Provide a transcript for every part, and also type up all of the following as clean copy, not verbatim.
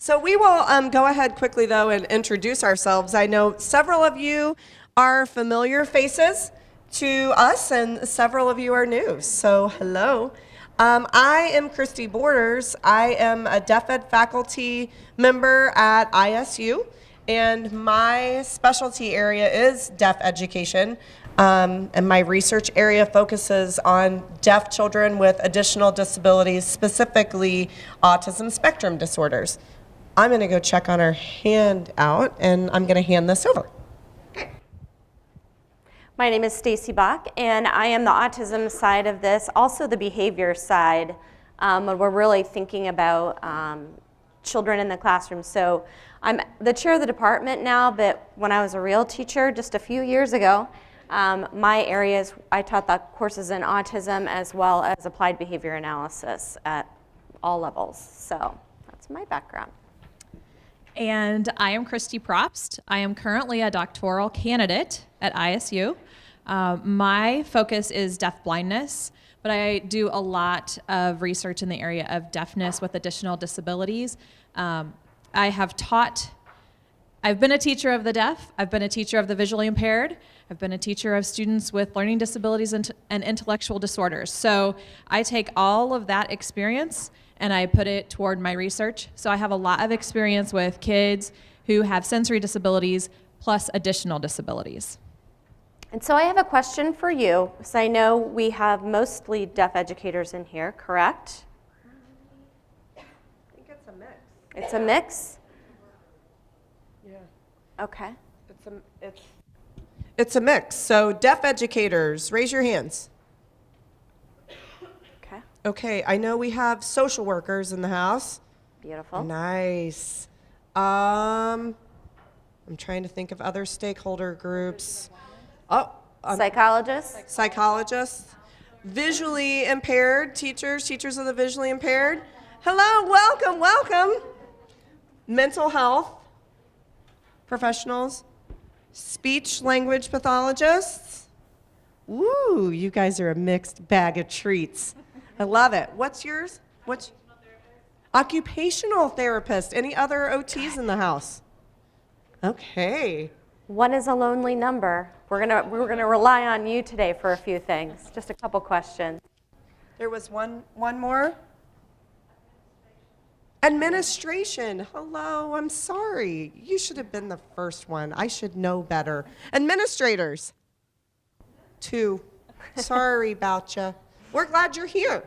So we will go ahead quickly, though, and introduce ourselves. I know several of you are familiar faces to us, and several of you are new. So hello. I am Christy Borders. I am a Deaf Ed faculty member at ISU, and my specialty area is deaf education. And my research area focuses on deaf children with additional disabilities, specifically autism spectrum disorders. I'm going to go check on our handout, and I'm going to hand this over. My name is Stacy Bach, and I am the autism side of this, also the behavior side, when we're really thinking about children in the classroom. So I'm the chair of the department now, but when I was a real teacher just a few years ago, my areas, I taught the courses in autism as well as applied behavior analysis at all levels. So that's my background. And I am Christy Probst. I am currently a doctoral candidate at ISU. My focus is deaf blindness, but I do a lot of research in the area of deafness with additional disabilities. I've been a teacher of the deaf, I've been a teacher of the visually impaired, I've been a teacher of students with learning disabilities and intellectual disorders. So I take all of that experience and I put it toward my research. So I have a lot of experience with kids who have sensory disabilities plus additional disabilities. And so I have a question for you, because I know we have mostly deaf educators in here, correct? I think it's a mix. It's a mix? Yeah. Okay. It's a mix. So deaf educators, raise your hands. Okay. Okay, I know we have social workers in the house. Beautiful. Nice. I'm trying to think of other stakeholder groups. Psychologists? Psychologists. Visually impaired teachers of the visually impaired. Hello, welcome. Mental health professionals. Speech language pathologists. Ooh, you guys are a mixed bag of treats. I love it. What's yours? Occupational therapist. Any other OTs in the house? Okay. One is a lonely number. We're gonna rely on you today for a few things. Just a couple questions. There was one more. Administration. Hello, I'm sorry. You should have been the first one. I should know better. Administrators. 2. Sorry about you. We're glad you're here.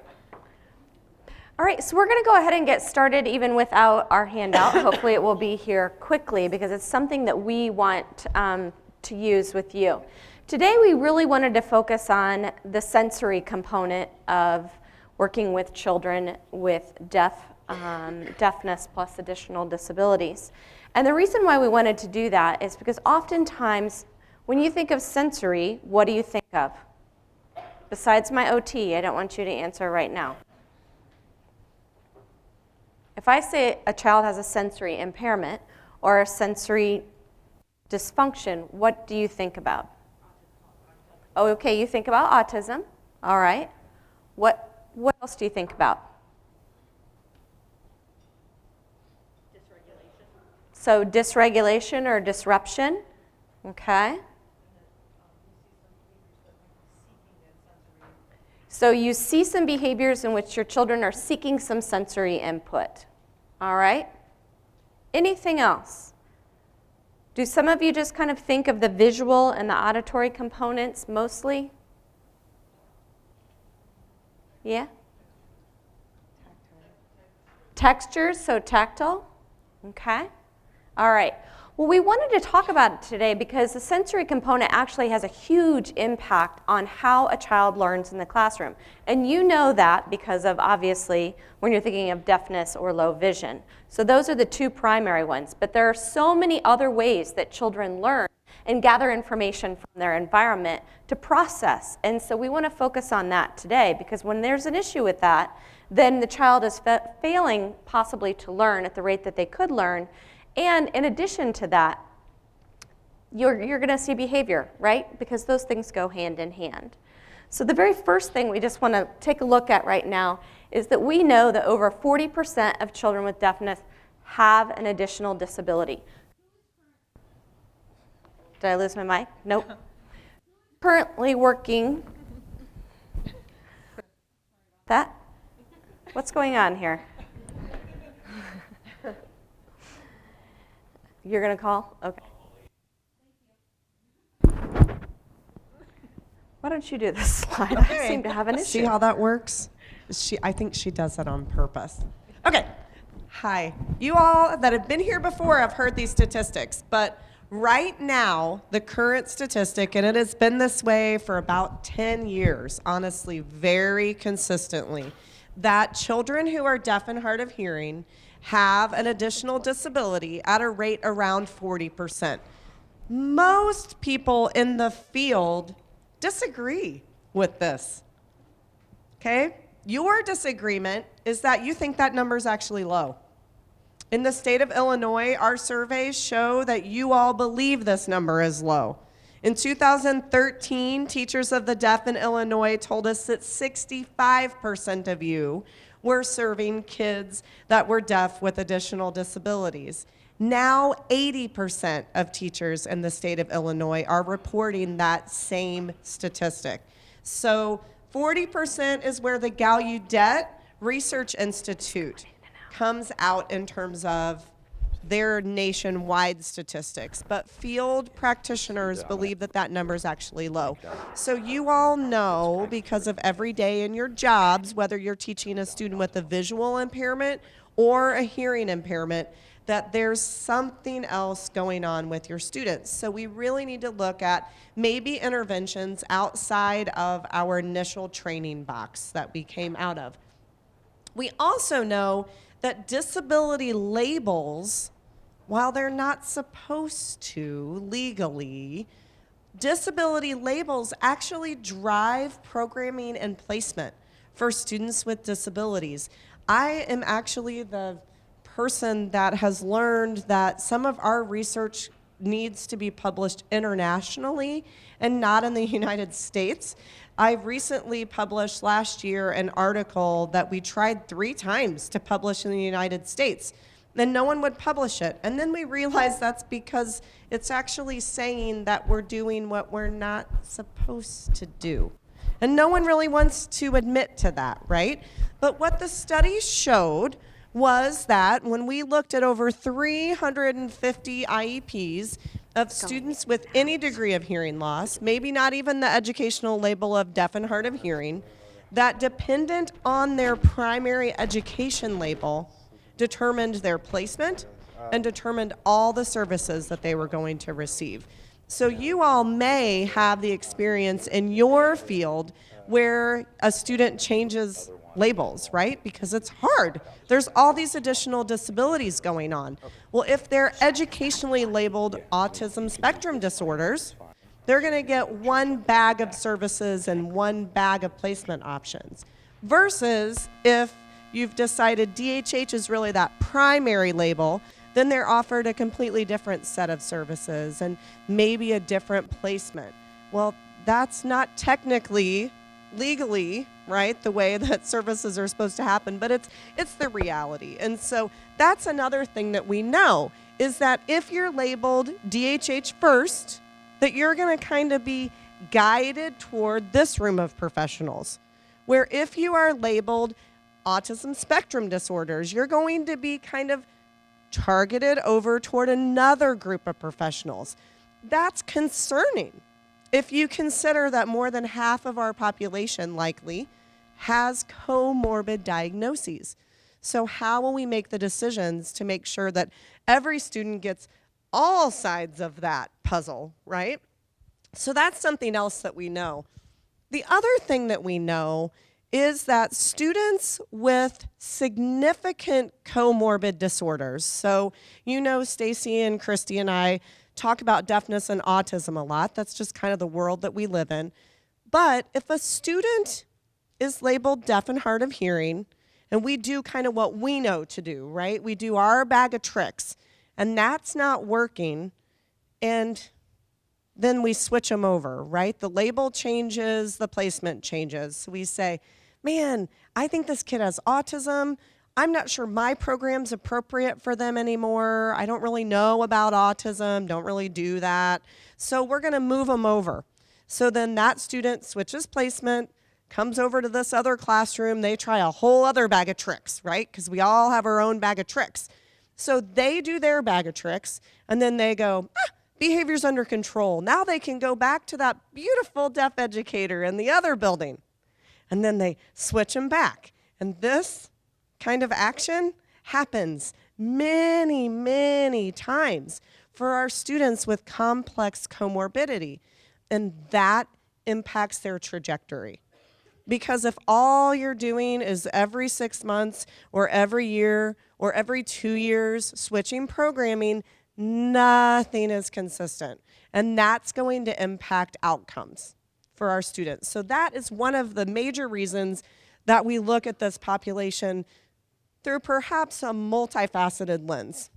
All right, so we're going to go ahead and get started even without our handout. Hopefully it will be here quickly because it's something that we want to use with you. Today we really wanted to focus on the sensory component of working with children with deafness plus additional disabilities. And the reason why we wanted to do that is because oftentimes when you think of sensory, what do you think of? Besides my OT, I don't want you to answer right now. If I say a child has a sensory impairment or a sensory dysfunction, what do you think about? Oh, okay, you think about autism. All right. What else do you think about? Dysregulation. So dysregulation or disruption. Okay. So you see some behaviors in which your children are seeking some sensory input. All right? Anything else? Do some of you just kind of think of the visual and the auditory components mostly? Yeah? Textures, so tactile? Okay. All right. Well, we wanted to talk about it today because the sensory component actually has a huge impact on how a child learns in the classroom. And you know that because of, obviously, when you're thinking of deafness or low vision. So those are the two primary ones. But there are so many other ways that children learn and gather information from their environment to process. And so we want to focus on that today because when there's an issue with that, then the child is failing possibly to learn at the rate that they could learn. And in addition to that, you're going to see behavior, right? Because those things go hand in hand. So the very first thing we just want to take a look at right now is that we know that over 40% of children with deafness have an additional disability. Did I lose my mic? Nope. Currently working. That? What's going on here? You're going to call? Okay. Why don't you do this slide? I seem to have an issue. See how that works? I think she does that on purpose. Okay. Hi. You all that have been here before have heard these statistics, but right now, the current statistic, and it has been this way for about 10 years, honestly, very consistently, that children who are deaf and hard of hearing have an additional disability at a rate around 40%. Most people in the field disagree with this. Okay? Your disagreement is that you think that number is actually low. In the state of Illinois, our surveys show that you all believe this number is low. In 2013, Teachers of the Deaf in Illinois told us that 65% of you were serving kids that were deaf with additional disabilities. Now 80% of teachers in the state of Illinois are reporting that same statistic. So 40% is where the Gallaudet Research Institute comes out in terms of their nationwide statistics, but field practitioners believe that that number is actually low. So you all know, because of every day in your jobs, whether you're teaching a student with a visual impairment or a hearing impairment, that there's something else going on with your students. So we really need to look at maybe interventions outside of our initial training box that we came out of. We also know that disability labels, while they're not supposed to legally, disability labels actually drive programming and placement for students with disabilities. I am actually the person that has learned that some of our research needs to be published internationally and not in the United States. I recently published last year an article that we tried 3 times to publish in the United States, and no one would publish it. And then we realized that's because it's actually saying that we're doing what we're not supposed to do. And no one really wants to admit to that, right? But what the studies showed was that when we looked at over 350 IEPs of students with any degree of hearing loss, maybe not even the educational label of deaf and hard of hearing, that dependent on their primary education label determined their placement and determined all the services that they were going to receive. So you all may have the experience in your field where a student changes labels, right? Because it's hard. There's all these additional disabilities going on. Well, if they're educationally labeled autism spectrum disorders, they're going to get one bag of services and one bag of placement options. Versus if you've decided DHH is really that primary label, then they're offered a completely different set of services and maybe a different placement. Well, that's not technically, legally, right, the way that services are supposed to happen, but it's the reality. And so that's another thing that we know, is that if you're labeled DHH first, that you're going to kind of be guided toward this room of professionals. Where if you are labeled autism spectrum disorders, you're going to be kind of targeted over toward another group of professionals. That's concerning. If you consider that more than half of our population likely has comorbid diagnoses. So how will we make the decisions to make sure that every student gets all sides of that puzzle, right? So that's something else that we know. The other thing that we know is that students with significant comorbid disorders, so you know Stacy and Christy and I talk about deafness and autism a lot. That's just kind of the world that we live in. But if a student is labeled deaf and hard of hearing, and we do kind of what we know to do, right? We do our bag of tricks, and that's not working, and then we switch them over, right? The label changes, the placement changes. So we say, man, I think this kid has autism. I'm not sure my program's appropriate for them anymore. I don't really know about autism, don't really do that. So we're going to move them over. So then that student switches placement, comes over to this other classroom. They try a whole other bag of tricks, right? Because we all have our own bag of tricks. So they do their bag of tricks, and then they go, behavior's under control. Now they can go back to that beautiful deaf educator in the other building. And then they switch them back. And this kind of action happens many, many times for our students with complex comorbidity. And that impacts their trajectory. Because if all you're doing is every 6 months or every year or every 2 years switching programming, nothing is consistent. And that's going to impact outcomes for our students. So that is one of the major reasons that we look at this population through perhaps a multifaceted lens,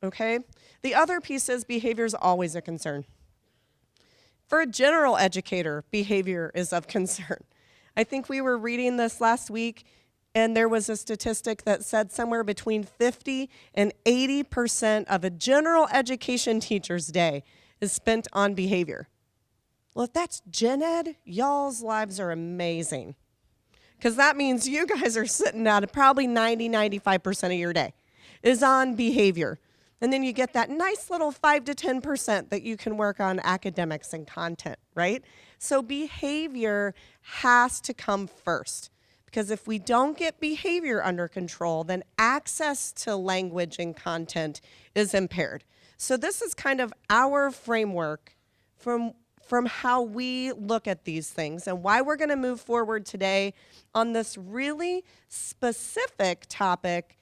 okay? The other piece is behavior is always a concern. For a general educator, behavior is of concern. I think we were reading this last week, and there was a statistic that said somewhere between 50 and 80% of a general education teacher's day is spent on behavior. Well, if that's gen ed, y'all's lives are amazing. Because that means you guys are sitting at probably 90-95% of your day is on behavior. And then you get that nice little 5 to 10% that you can work on academics and content, right? So behavior has to come first. Because if we don't get behavior under control, then access to language and content is impaired. So this is kind of our framework from how we look at these things and why we're going to move forward today on this really specific topic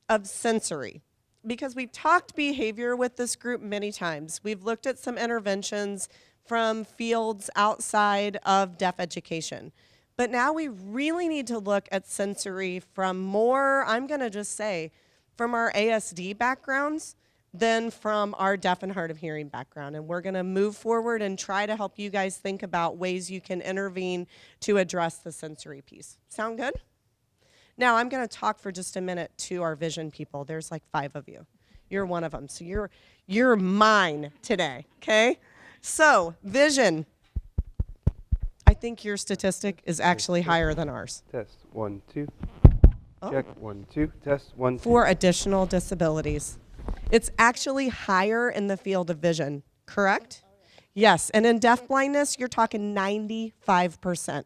of sensory. Because we've talked behavior with this group many times. We've looked at some interventions from fields outside of deaf education. But now we really need to look at sensory from more, I'm going to just say, from our ASD backgrounds than from our deaf and hard of hearing background. And we're going to move forward and try to help you guys think about ways you can intervene to address the sensory piece. Sound good? Now, I'm going to talk for just a minute to our vision people. There's like 5 of you. You're one of them. So you're mine today, okay? So, vision. I think your statistic is actually higher than ours. Test 1 2. Check 1 2. Test 1 2. For additional disabilities. It's actually higher in the field of vision, correct? Yes, and in deafblindness, you're talking 95%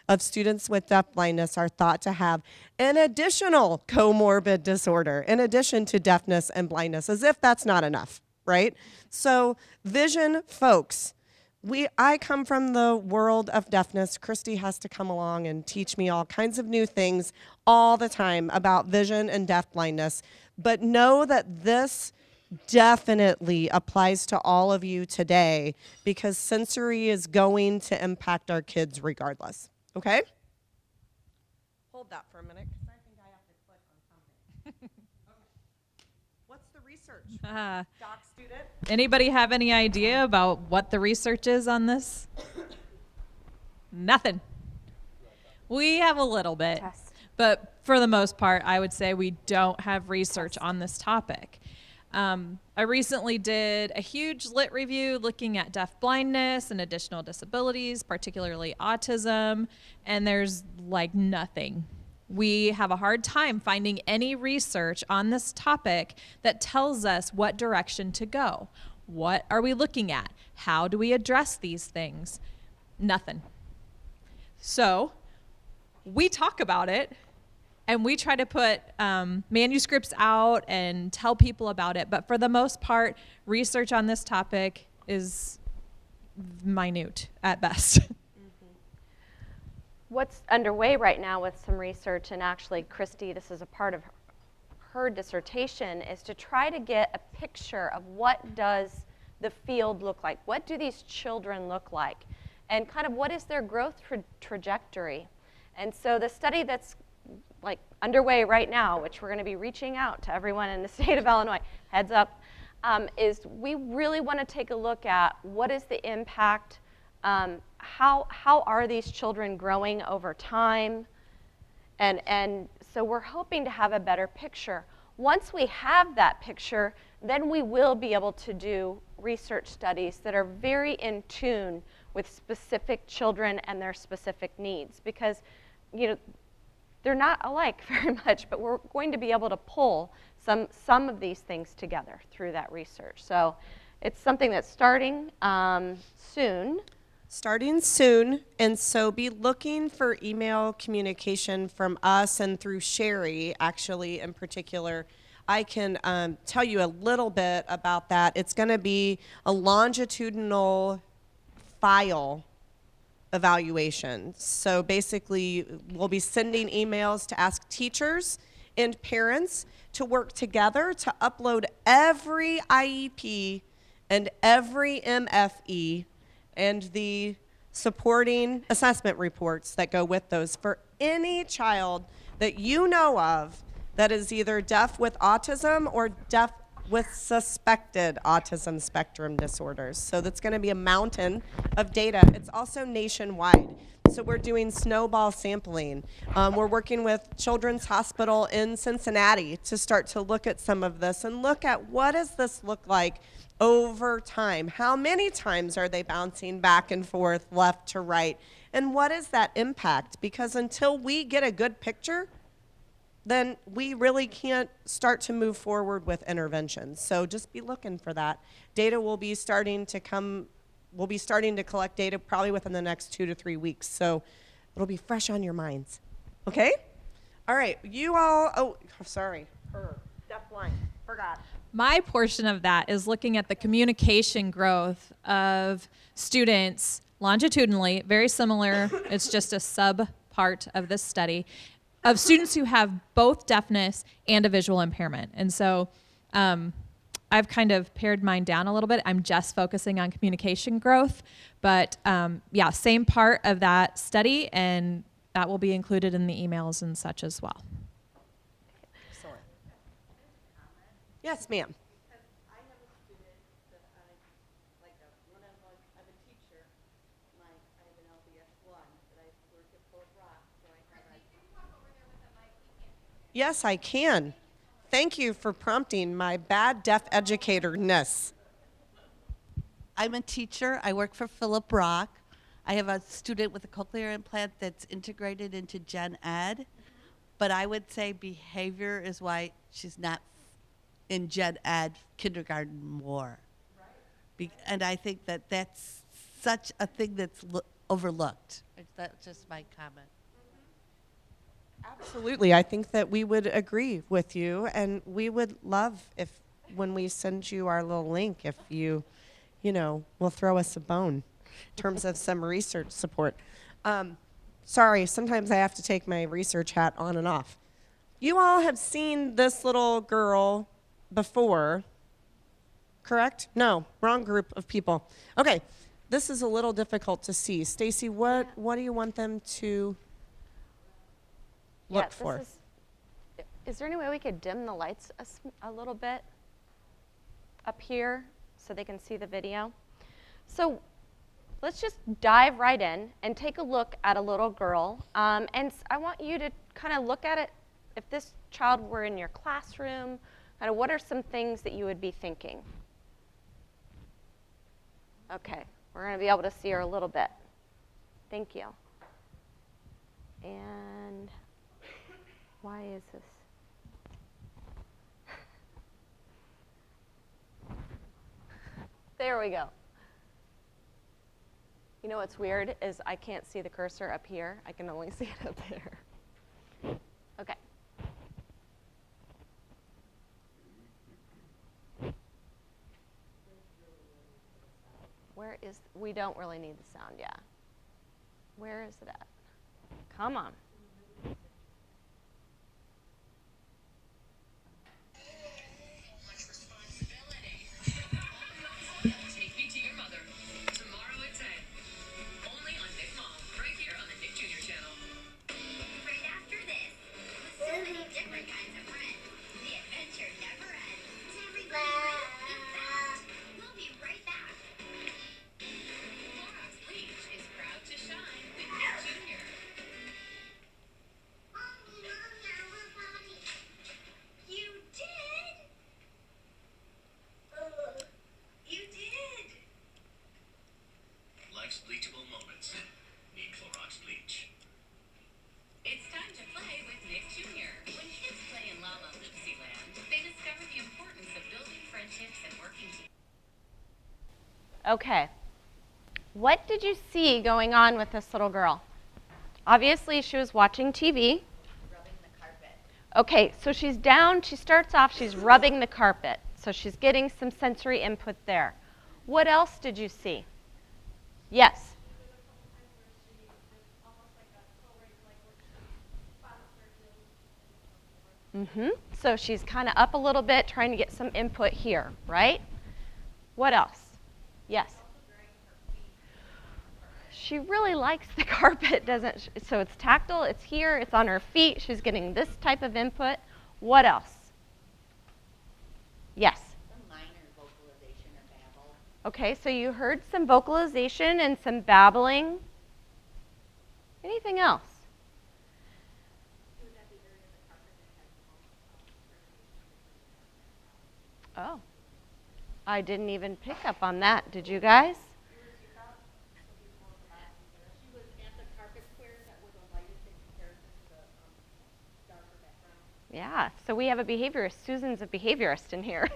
of students with deafblindness are thought to have an additional comorbid disorder in addition to deafness and blindness, as if that's not enough, right? So vision folks, I come from the world of deafness. Christy has to come along and teach me all kinds of new things all the time about vision and deafblindness. But know that this definitely applies to all of you today because sensory is going to impact our kids regardless. Okay? Hold that for a minute because I think I have to click on something. Okay. What's the research? Doc student? Anybody have any idea about what the research is on this? Nothing. We have a little bit, but for the most part, I would say we don't have research on this topic. I recently did a huge lit review looking at deafblindness and additional disabilities, particularly autism, and there's like nothing. We have a hard time finding any research on this topic that tells us what direction to go. What are we looking at? How do we address these things? Nothing. So we talk about it and we try to put manuscripts out and tell people about it. But for the most part, research on this topic is minute at best. What's underway right now with some research, and actually Christy, this is a part of her dissertation, is to try to get a picture of what does the field look like? What do these children look like? And kind of what is their growth trajectory? And so the study that's like underway right now, which we're going to be reaching out to everyone in the state of Illinois, heads up, is we really want to take a look at what is the impact, how are these children growing over time, and so we're hoping to have a better picture. Once we have that picture, then we will be able to do research studies that are very in tune with specific children and their specific needs, because they're not alike very much, but we're going to be able to pull some of these things together through that research. So it's something that's starting soon. Starting soon, and so be looking for email communication from us and through Sherry, actually, in particular. I can tell you a little bit about that. It's going to be a longitudinal file evaluation. So basically, we'll be sending emails to ask teachers and parents to work together to upload every IEP and every MFE and the supporting assessment reports that go with those for any child that you know of that is either deaf with autism or deaf with suspected autism spectrum disorders. So that's going to be a mountain of data. It's also nationwide. So we're doing snowball sampling. We're working with Children's Hospital in Cincinnati to start to look at some of this and look at what does this look like over time? How many times are they bouncing back and forth, left to right? And what is that impact? Because until we get a good picture, then we really can't start to move forward with interventions. So just be looking for that. Data will be starting to come, we'll be starting to collect data probably within the next 2 to 3 weeks. So it'll be fresh on your minds. Okay? All right, you all, oh, sorry, deafblind, forgot. My portion of that is looking at the communication growth of students longitudinally, very similar, it's just a sub part of this study, of students who have both deafness and a visual impairment. And so I've kind of pared mine down a little bit. I'm just focusing on communication growth, but yeah, same part of that study, and that will be included in the emails and such as well. Excellent. Yes, ma'am. I have a student that I'm a teacher. I have an LBS1, but I work at Fort Rock, so I have a. Can you walk over there with the mic? Yes, I can. Thank you for prompting my bad deaf educator-ness. I'm a teacher. I work for Philip Rock. I have a student with a cochlear implant that's integrated into Gen Ed, but I would say behavior is why she's not in Gen Ed kindergarten more. And I think that that's such a thing that's overlooked. That's just my comment. Absolutely. I think that we would agree with you, and we would love if when we send you our little link, if you will throw us a bone in terms of some research support. Sorry, sometimes I have to take my research hat on and off. You all have seen this little girl before, correct? No, wrong group of people. Okay, this is a little difficult to see. Stacy, what do you want them to look for? Is there any way we could dim the lights a little bit up here so they can see the video? So let's just dive right in and take a look at a little girl. And I want you to kind of look at it. If this child were in your classroom, kind of what are some things that you would be thinking? Okay, we're going to be able to see her a little bit. Thank you. And why is this? There we go. You know what's weird is I can't see the cursor up here. I can only see it up there. Okay. We don't really need the sound, yeah. Where is it at? Come on. Okay. What did you see going on with this little girl? Obviously, she was watching TV. Rubbing the carpet. Okay, so she's down, she starts off, she's rubbing the carpet. So she's getting some sensory input there. What else did you see? Yes. So she's kind of up a little bit, trying to get some input here, right? What else? Yes. She really likes the carpet, doesn't she? So it's tactile, it's here, it's on her feet. She's getting this type of input. What else? Yes. Some minor vocalization or babble. Okay, so you heard some vocalization and some babbling. Anything else? Oh, I didn't even pick up on that. Did you guys? She was at the carpet squares that were the lightest in comparison to the darker background. Yeah, so we have a behaviorist. Susan's a behaviorist in here.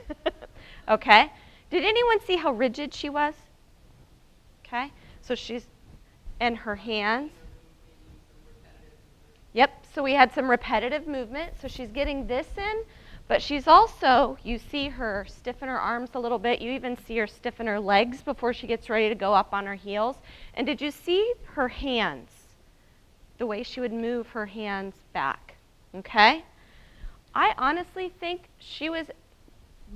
Okay. Did anyone see how rigid she was? Okay. So she's, and her hands. Yep, so we had some repetitive movement. So she's getting this in, but she's also, you see her stiffen her arms a little bit. You even see her stiffen her legs before she gets ready to go up on her heels. And did you see her hands? The way she would move her hands back. Okay? I honestly think she was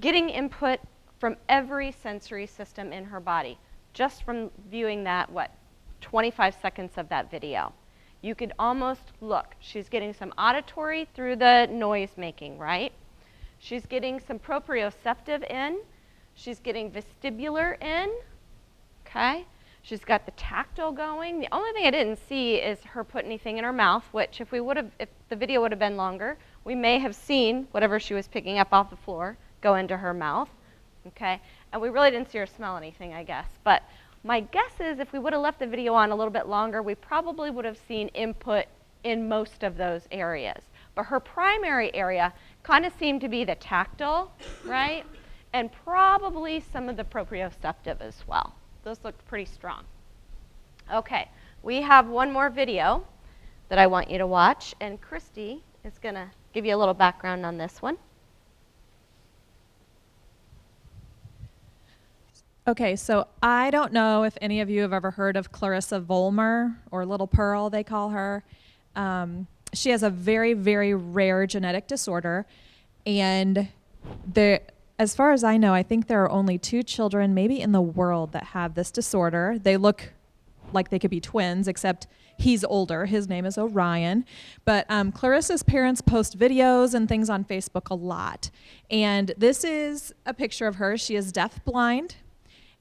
getting input from every sensory system in her body, just from viewing that, 25 seconds of that video. You could almost look. She's getting some auditory through the noise making, right? She's getting some proprioceptive in. She's getting vestibular in, okay? She's got the tactile going. The only thing I didn't see is her put anything in her mouth, which if the video would have been longer, we may have seen whatever she was picking up off the floor go into her mouth, okay? And we really didn't see her smell anything, I guess. But my guess is if we would have left the video on a little bit longer, we probably would have seen input in most of those areas. But her primary area kind of seemed to be the tactile, right? And probably some of the proprioceptive as well. Those looked pretty strong. Okay, we have one more video that I want you to watch, and Christy is going to give you a little background on this one. Okay, so I don't know if any of you have ever heard of Clarissa Vollmer, or Little Pearl, they call her. She has a very, very rare genetic disorder, and as far as I know, I think there are only 2 children maybe in the world that have this disorder. They look like they could be twins, except he's older. His name is Orion. But Clarissa's parents post videos and things on Facebook a lot. And this is a picture of her. She is deaf-blind.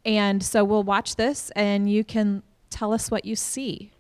And so we'll watch this, and you can tell us what you see.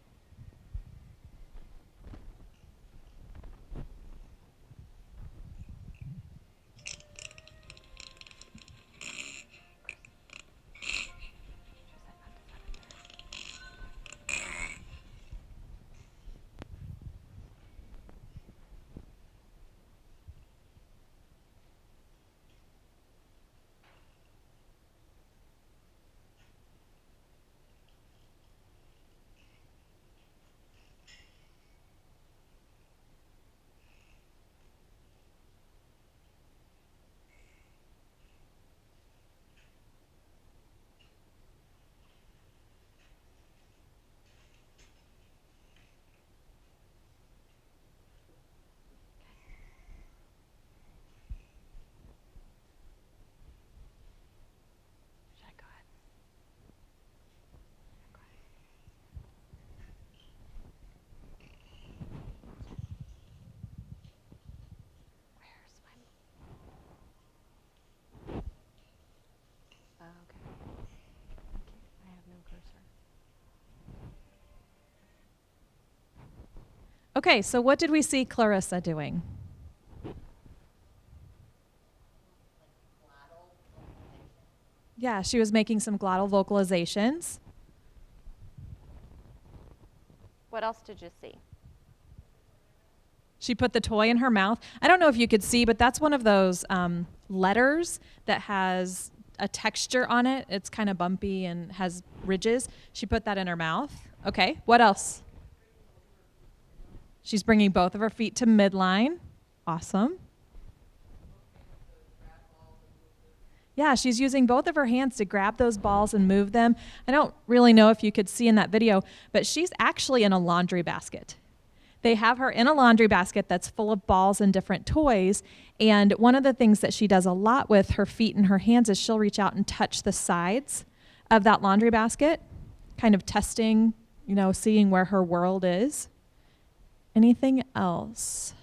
Okay, so what did we see Clarissa doing? Yeah, she was making some glottal vocalizations. What else did you see? She put the toy in her mouth. I don't know if you could see, but that's one of those letters that has a texture on it. It's kind of bumpy and has ridges. She put that in her mouth. Okay, what else? She's bringing both of her feet to midline. Awesome. Yeah, she's using both of her hands to grab those balls and move them. I don't really know if you could see in that video, but she's actually in a laundry basket. They have her in a laundry basket that's full of balls and different toys. And one of the things that she does a lot with her feet and her hands is she'll reach out and touch the sides of that laundry basket, kind of testing, seeing where her world is. Anything else?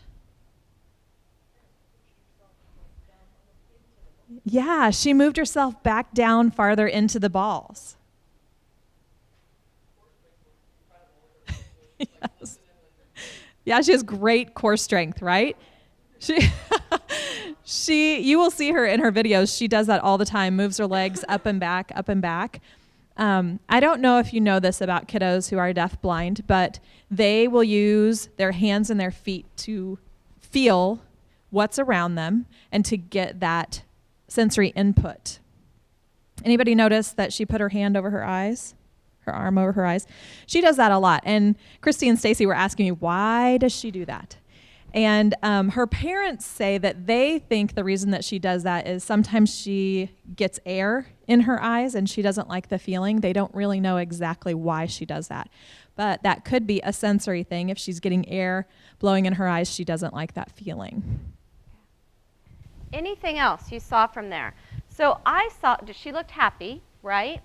Yeah, she moved herself back down farther into the balls. Yes. Yeah, she has great core strength, right? You will see her in her videos. She does that all the time, moves her legs up and back, up and back. I don't know if you know this about kiddos who are deaf-blind, but they will use their hands and their feet to feel what's around them and to get that sensory input. Anybody notice that she put her hand over her eyes? Her arm over her eyes? She does that a lot. And Christy and Stacy were asking me, why does she do that? And her parents say that they think the reason that she does that is sometimes she gets air in her eyes and she doesn't like the feeling. They don't really know exactly why she does that. But that could be a sensory thing. If she's getting air blowing in her eyes, she doesn't like that feeling. Anything else you saw from there? So she looked happy, right?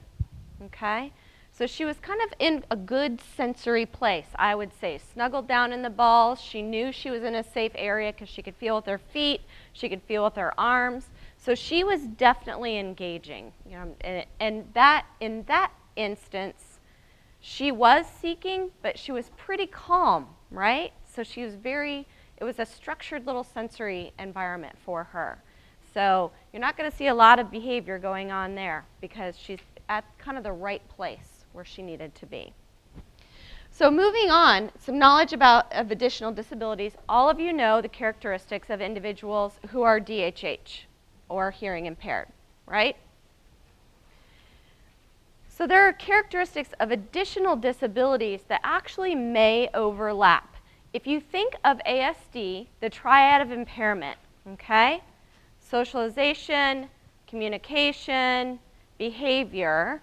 Okay. So she was kind of in a good sensory place, I would say. Snuggled down in the balls. She knew she was in a safe area because she could feel with her feet. She could feel with her arms. So she was definitely engaging. And that in that instance, she was seeking, but she was pretty calm, right? So she was it was a structured little sensory environment for her. So you're not going to see a lot of behavior going on there because she's at kind of the right place where she needed to be. So moving on, some knowledge of additional disabilities. All of you know the characteristics of individuals who are DHH or hearing impaired, right? So there are characteristics of additional disabilities that actually may overlap. If you think of ASD, the triad of impairment, okay? Socialization, communication, behavior.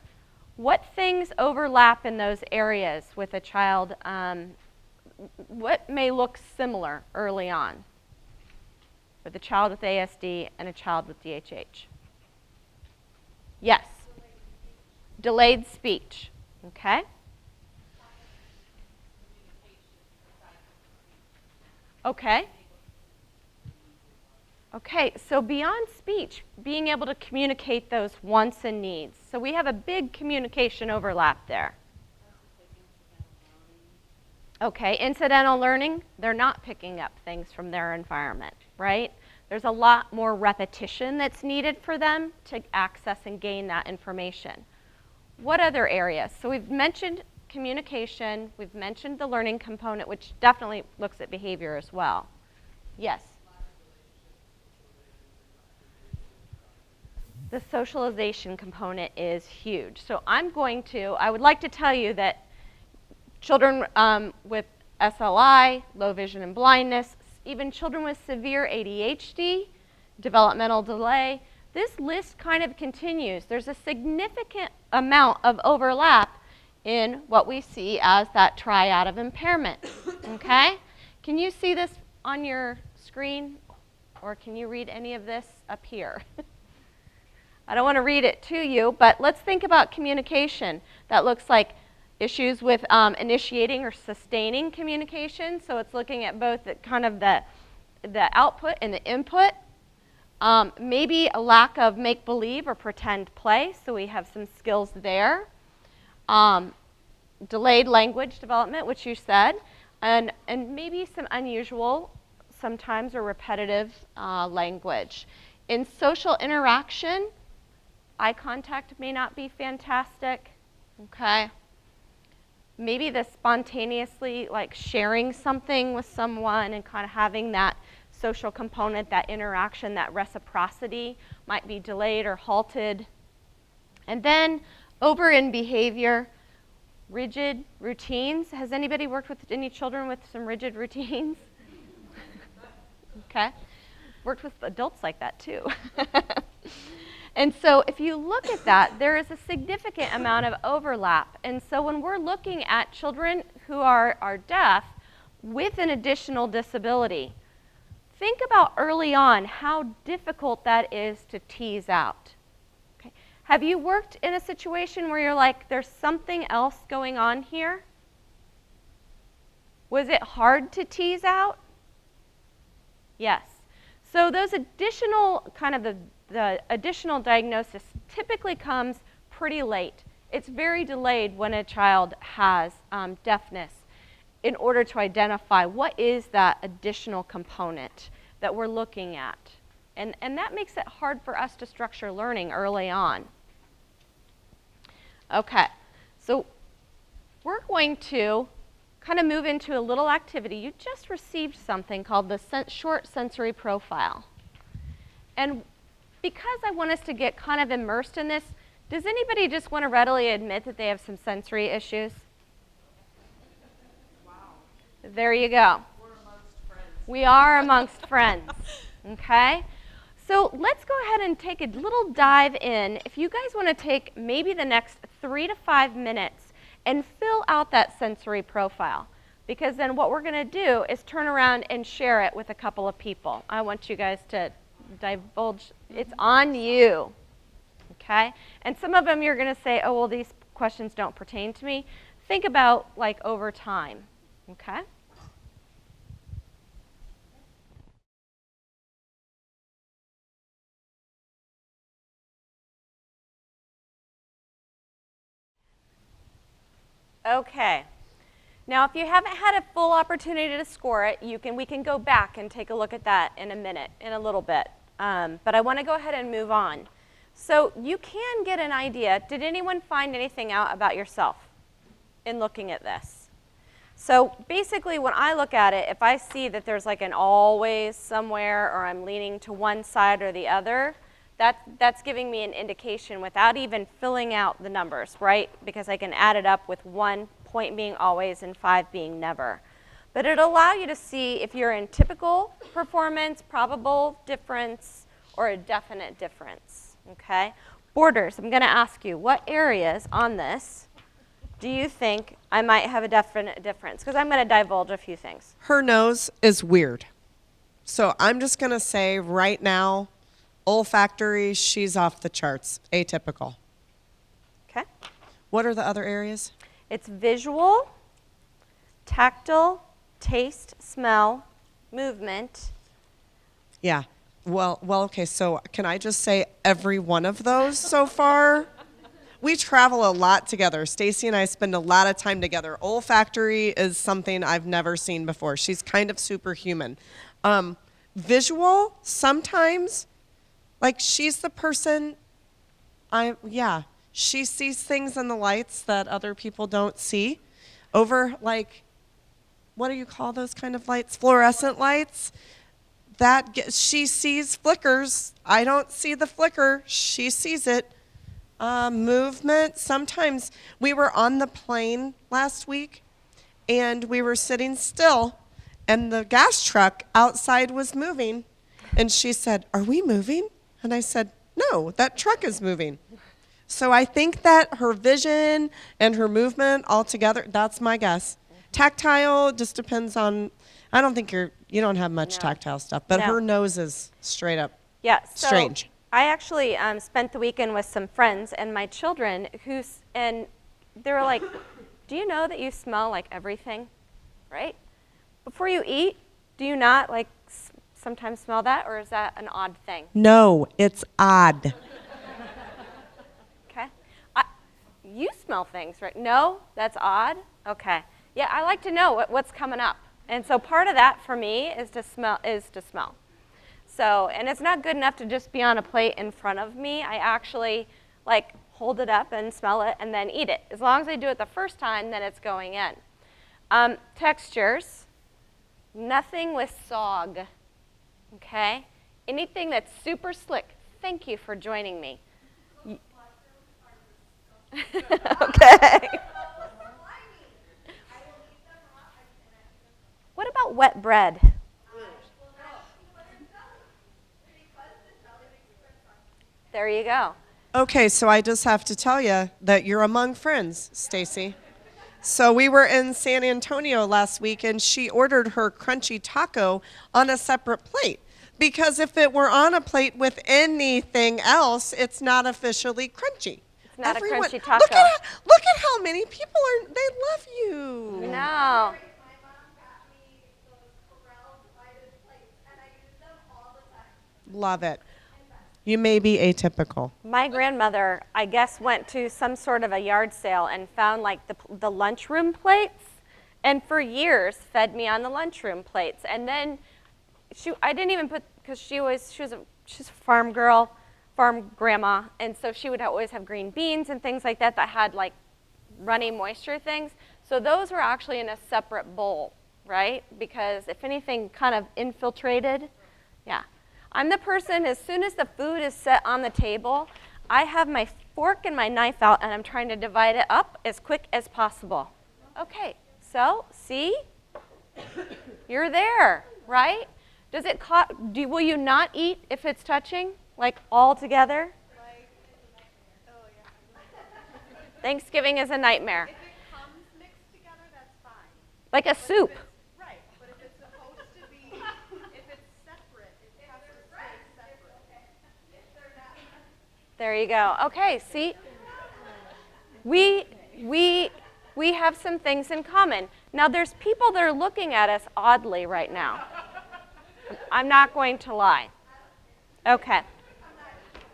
What things overlap in those areas with a child? What may look similar early on with a child with ASD and a child with DHH? Yes. Delayed speech. Okay. Okay. Okay, so beyond speech, being able to communicate those wants and needs. So we have a big communication overlap there. Okay, incidental learning, they're not picking up things from their environment, right? There's a lot more repetition that's needed for them to access and gain that information. What other areas? So we've mentioned communication, we've mentioned the learning component, which definitely looks at behavior as well. Yes? The socialization component is huge. So I would like to tell you that children with SLI, low vision and blindness, even children with severe ADHD, developmental delay, this list kind of continues. There's a significant amount of overlap in what we see as that triad of impairment, okay? Can you see this on your screen, or can you read any of this up here? I don't want to read it to you, but let's think about communication. That looks like issues with initiating or sustaining communication. So it's looking at both the output and the input. Maybe a lack of make-believe or pretend play, so we have some skills there. Delayed language development, which you said, and maybe some unusual, sometimes or repetitive language. In social interaction, eye contact may not be fantastic, okay? Maybe the spontaneously, like sharing something with someone and kind of having that social component, that interaction, that reciprocity might be delayed or halted And then over in behavior, rigid routines. Has anybody worked with any children with some rigid routines? Okay. Worked with adults like that too. And so if you look at that, there is a significant amount of overlap. And so when we're looking at children who are deaf with an additional disability, think about early on how difficult that is to tease out. Okay. Have you worked in a situation where you're like, there's something else going on here? Was it hard to tease out? Yes. So those additional, kind of the additional diagnosis typically comes pretty late. It's very delayed when a child has deafness in order to identify what is that additional component that we're looking at. And that makes it hard for us to structure learning early on. Okay, so we're going to kind of move into a little activity. You just received something called the short sensory profile. And because I want us to get kind of immersed in this, does anybody just want to readily admit that they have some sensory issues? Wow. There you go. We're amongst friends. We are amongst friends, okay? So let's go ahead and take a little dive in. If you guys want to take maybe the next 3 to 5 minutes and fill out that sensory profile, because then what we're going to do is turn around and share it with a couple of people. I want you guys to divulge. It's on you, okay? And some of them you're going to say, oh, well, these questions don't pertain to me. Think about like over time, okay? Okay. Now, if you haven't had a full opportunity to score it, we can go back and take a look at that in a little bit. But I want to go ahead and move on. So you can get an idea. Did anyone find anything out about yourself in looking at this? So basically, when I look at it, if I see that there's like an always somewhere, or I'm leaning to one side or the other, that's giving me an indication without even filling out the numbers, right? Because I can add it up with 1 point being always and 5 being never. But it'll allow you to see if you're in typical performance, probable difference, or a definite difference, okay? Borders, I'm going to ask you, what areas on this do you think I might have a definite difference? Because I'm going to divulge a few things. Her nose is weird. So I'm just going to say right now, olfactory, she's off the charts, atypical. Okay. What are the other areas? It's visual, tactile, taste, smell, movement. Yeah. Well, okay, so can I just say every one of those so far? We travel a lot together. Stacy and I spend a lot of time together. Olfactory is something I've never seen before. She's kind of superhuman. Visual, sometimes, like she's the person, she sees things in the lights that other people don't see. Over, like, what do you call those kind of lights? Fluorescent lights. She sees flickers. I don't see the flicker. She sees it. Movement. Sometimes we were on the plane last week, and we were sitting still, and the gas truck outside was moving. And she said, "Are we moving?" And I said, "No, that truck is moving." So I think that her vision and her movement all together, that's my guess. Tactile just depends on, I don't think you don't have much tactile stuff, but her nose is straight up strange. I actually spent the weekend with some friends and my children and they were like, do you know that you smell like everything, right? Before you eat, do you not like sometimes smell that, or is that an odd thing? No, it's odd. Okay. You smell things, right? No, that's odd? Okay. Yeah, I like to know what's coming up. And so part of that for me is to smell. So, and it's not good enough to just be on a plate in front of me. I actually like hold it up and smell it and then eat it. As long as I do it the first time, then it's going in. Textures, nothing with sog, okay? Anything that's super slick. Thank you for joining me. Okay. What about wet bread? There you go. Okay, so I just have to tell you that you're among friends, Stacy. So we were in San Antonio last week, and she ordered her crunchy taco on a separate plate. Because if it were on a plate with anything else, it's not officially crunchy. It's not a crunchy Look taco. look at how many people are. They love you. No. Love it. You may be atypical. My grandmother, I guess, went to some sort of a yard sale and found like the lunchroom plates, and for years fed me on the lunchroom plates. And then I didn't even put, because she's a farm girl, farm grandma, and so she would always have green beans and things like that that had like runny moisture things. So those were actually in a separate bowl, right? Because if anything kind of infiltrated, yeah. I'm the person, as soon as the food is set on the table, I have my fork and my knife out, and I'm trying to divide it up as quick as possible. Okay, so, see? You're there, right? Does it will you not eat if it's touching, like all together? Thanksgiving is a nightmare. If it comes mixed together, that's fine. Like a soup. Right, but if it's supposed to be, if it's separate, it has to stay separate. There you go. Okay, see? We have some things in common. Now, there's people that are looking at us oddly right now. I'm not going to lie. Okay.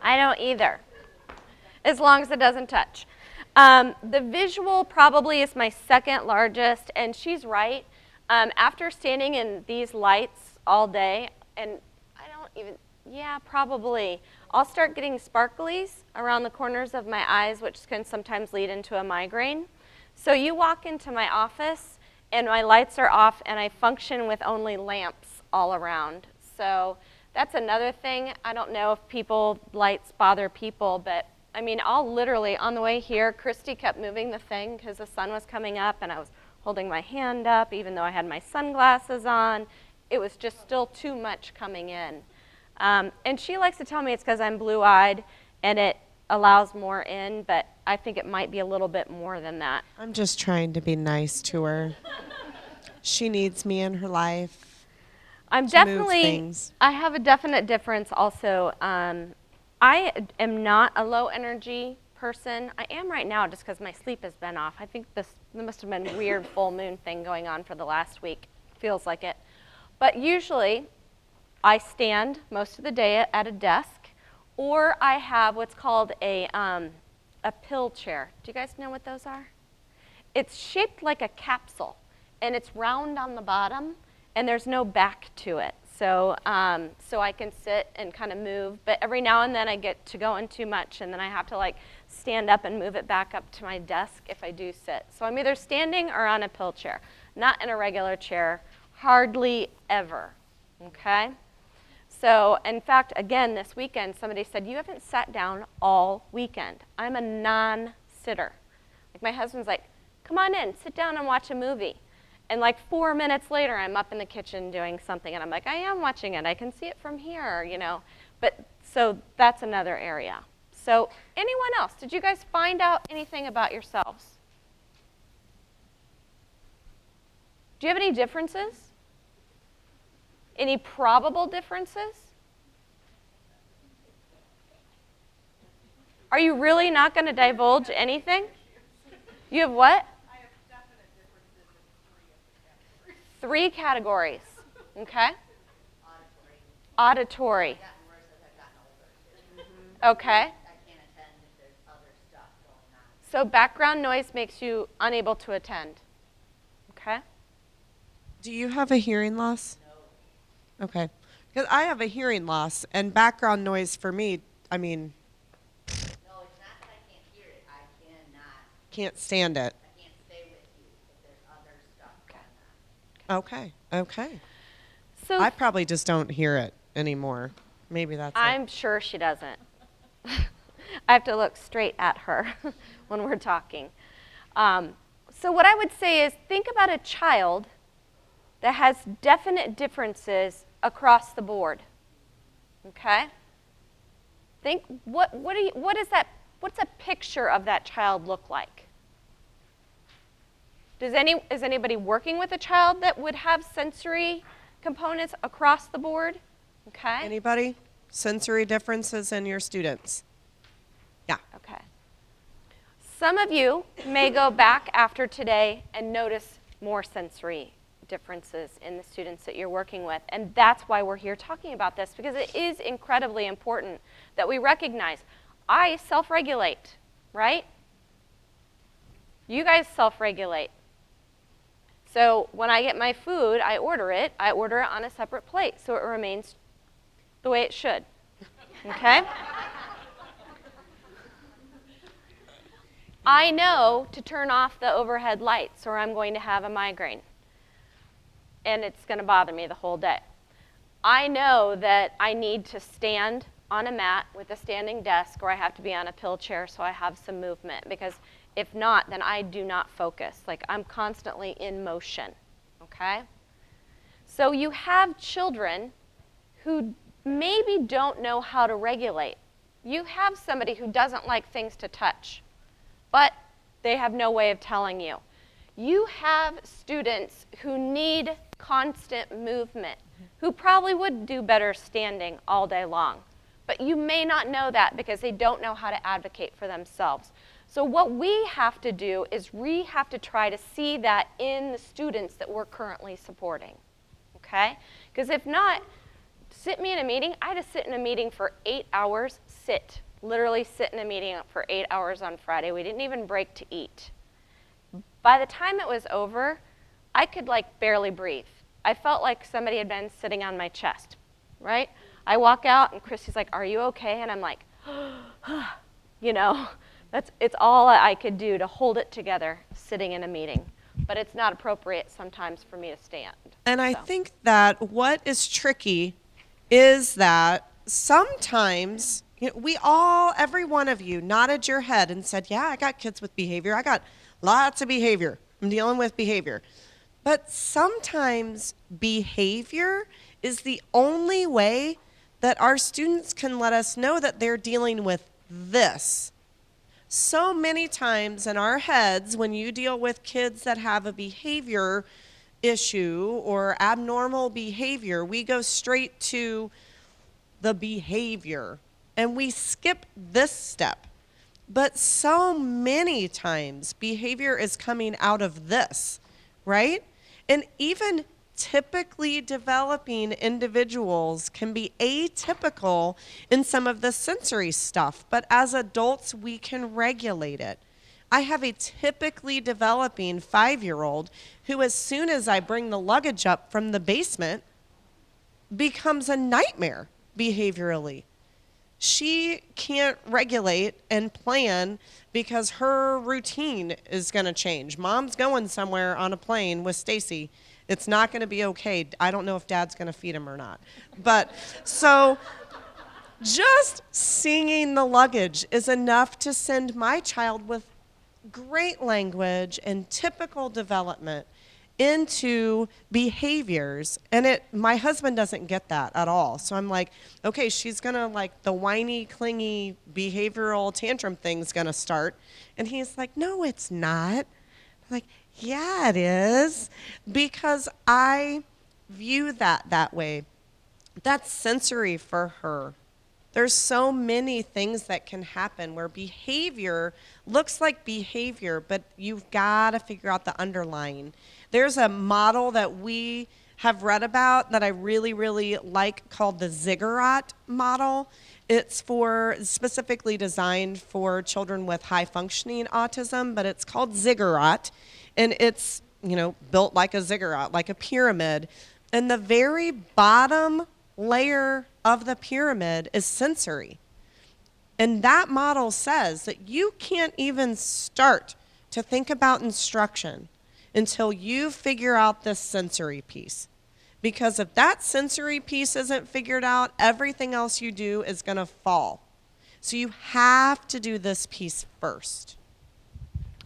I don't either, as long as it doesn't touch. The visual probably is my second largest, and she's right. After standing in these lights all day, and I don't even, yeah, probably, I'll start getting sparklies around the corners of my eyes, which can sometimes lead into a migraine. So you walk into my office, and my lights are off, and I function with only lamps all around. So that's another thing. I don't know if lights bother people, but I mean, I'll literally, on the way here, Christy kept moving the thing because the sun was coming up, and I was holding my hand up, even though I had my sunglasses on. It was just still too much coming in. And she likes to tell me it's because I'm blue-eyed, and it allows more in, but I think it might be a little bit more than that. I'm just trying to be nice to her. She needs me in her life. I'm to move definitely, things. I have a definite difference also. I am not a low energy person. I am right now just because my sleep has been off. I think there must have been a weird full moon thing going on for the last week. Feels like it. But usually I stand most of the day at a desk, or I have what's called a pill chair. Do you guys know what those are? It's shaped like a capsule, and it's round on the bottom, and there's no back to it. So I can sit and kind of move, but every now and then I get to going too much, and then I have to like stand up and move it back up to my desk if I do sit. So I'm either standing or on a pill chair, not in a regular chair, hardly ever, okay? So in fact, again, this weekend, somebody said, you haven't sat down all weekend. I'm a non-sitter. Like my husband's like, come on in, sit down and watch a movie. And like 4 minutes later, I'm up in the kitchen doing something, and I'm like, I am watching it. I can see it from here, you know. But so that's another area. So anyone else? Did you guys find out anything about yourselves? Do you have any differences? Any probable differences? Are you really not going to divulge anything? You have what? Three categories, okay? Auditory. Okay. So background noise makes you unable to attend, okay? Do you have a hearing loss? No. Okay. Because I have a hearing loss, and background noise for me, I mean. No, it's not that I can't hear it. I cannot. Can't stand it. I can't stay with you if there's other stuff going on. Okay. Okay. So I probably just don't hear it anymore. Maybe that's it. I'm sure she doesn't. I have to look straight at her when we're talking. So what I would say is think about a child that has definite differences across the board. Okay? Think what's a picture of that child look like? Is anybody working with a child that would have sensory components across the board? Okay. Anybody? Sensory differences in your students? Yeah. Okay. Some of you may go back after today and notice more sensory differences in the students that you're working with. And that's why we're here talking about this, because it is incredibly important that we recognize I self-regulate, right? You guys self-regulate. So when I get my food, I order it on a separate plate so it remains the way it should. Okay? I know to turn off the overhead lights or I'm going to have a migraine. And it's going to bother me the whole day. I know that I need to stand on a mat with a standing desk or I have to be on a pill chair so I have some movement, because if not, then I do not focus. Like, I'm constantly in motion, okay? So you have children who maybe don't know how to regulate. You have somebody who doesn't like things to touch, but they have no way of telling you. You have students who need constant movement, who probably would do better standing all day long. But you may not know that because they don't know how to advocate for themselves. So what we have to do is we have to try to see that in the students that we're currently supporting, okay? Because if not, sit me in a meeting. I had to sit in a meeting for 8 hours, literally sit in a meeting for 8 hours on Friday. We didn't even break to eat. By the time it was over, I could barely breathe. I felt like somebody had been sitting on my chest, right? I walk out and Christy's like, "Are you okay?" And I'm like, you know, it's all I could do to hold it together sitting in a meeting. But it's not appropriate sometimes for me to stand. And I think that what is tricky is that sometimes every one of you nodded your head and said, "Yeah, I got kids with behavior. I got lots of behavior. I'm dealing with behavior." But sometimes behavior is the only way that our students can let us know that they're dealing with this. So many times in our heads, when you deal with kids that have a behavior issue or abnormal behavior, we go straight to the behavior and we skip this step. But so many times behavior is coming out of this, right? And even typically developing individuals can be atypical in some of the sensory stuff, but as adults, we can regulate it. I have a typically developing 5-year-old who, as soon as I bring the luggage up from the basement, becomes a nightmare behaviorally. She can't regulate and plan because her routine is going to change. Mom's going somewhere on a plane with Stacy. It's not going to be okay. I don't know if Dad's going to feed him or not. But so just singing the luggage is enough to send my child with great language and typical development into behaviors. And my husband doesn't get that at all. So I'm like, okay, she's going to the whiny, clingy behavioral tantrum thing's going to start. And he's like, "No, it's not." I'm like, "Yeah, it is," because I view that way. That's sensory for her. There's so many things that can happen where behavior looks like behavior, but you've got to figure out the underlying. There's a model that we have read about that I really, really like called the ziggurat model. It's specifically designed for children with high functioning autism, but it's called ziggurat. And it's, built like a ziggurat, like a pyramid. And the very bottom layer of the pyramid is sensory. And that model says that you can't even start to think about instruction until you figure out this sensory piece. Because if that sensory piece isn't figured out, everything else you do is going to fall. So you have to do this piece first.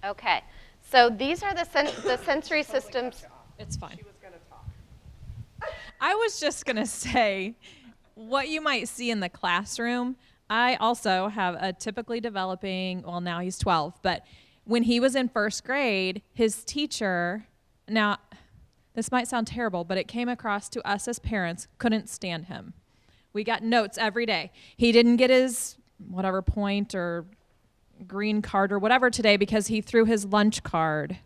Okay. So these are the sensory systems. It's fine. I was just going to say what you might see in the classroom. I also have a typically developing, well, now he's 12, but when he was in first grade, his teacher, now this might sound terrible, but it came across to us as parents, couldn't stand him. We got notes every day. He didn't get his whatever point or green card or whatever today because he threw his lunch card.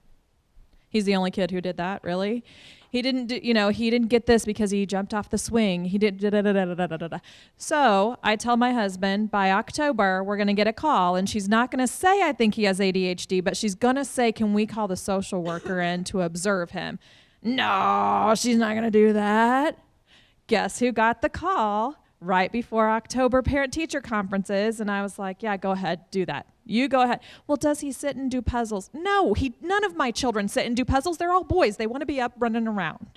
He's the only kid who did that, really. He didn't do, he didn't get this because he jumped off the swing. He did da-da-da-da-da-da-da. So I tell my husband, by October, we're going to get a call, and she's not going to say, I think he has ADHD, but she's going to say, can we call the social worker in to observe him? No, she's not going to do that. Guess who got the call right before October parent-teacher conferences? And I was like, yeah, go ahead, do that. You go ahead. Well, does he sit and do puzzles? No, none of my children sit and do puzzles. They're all boys. They want to be up running around.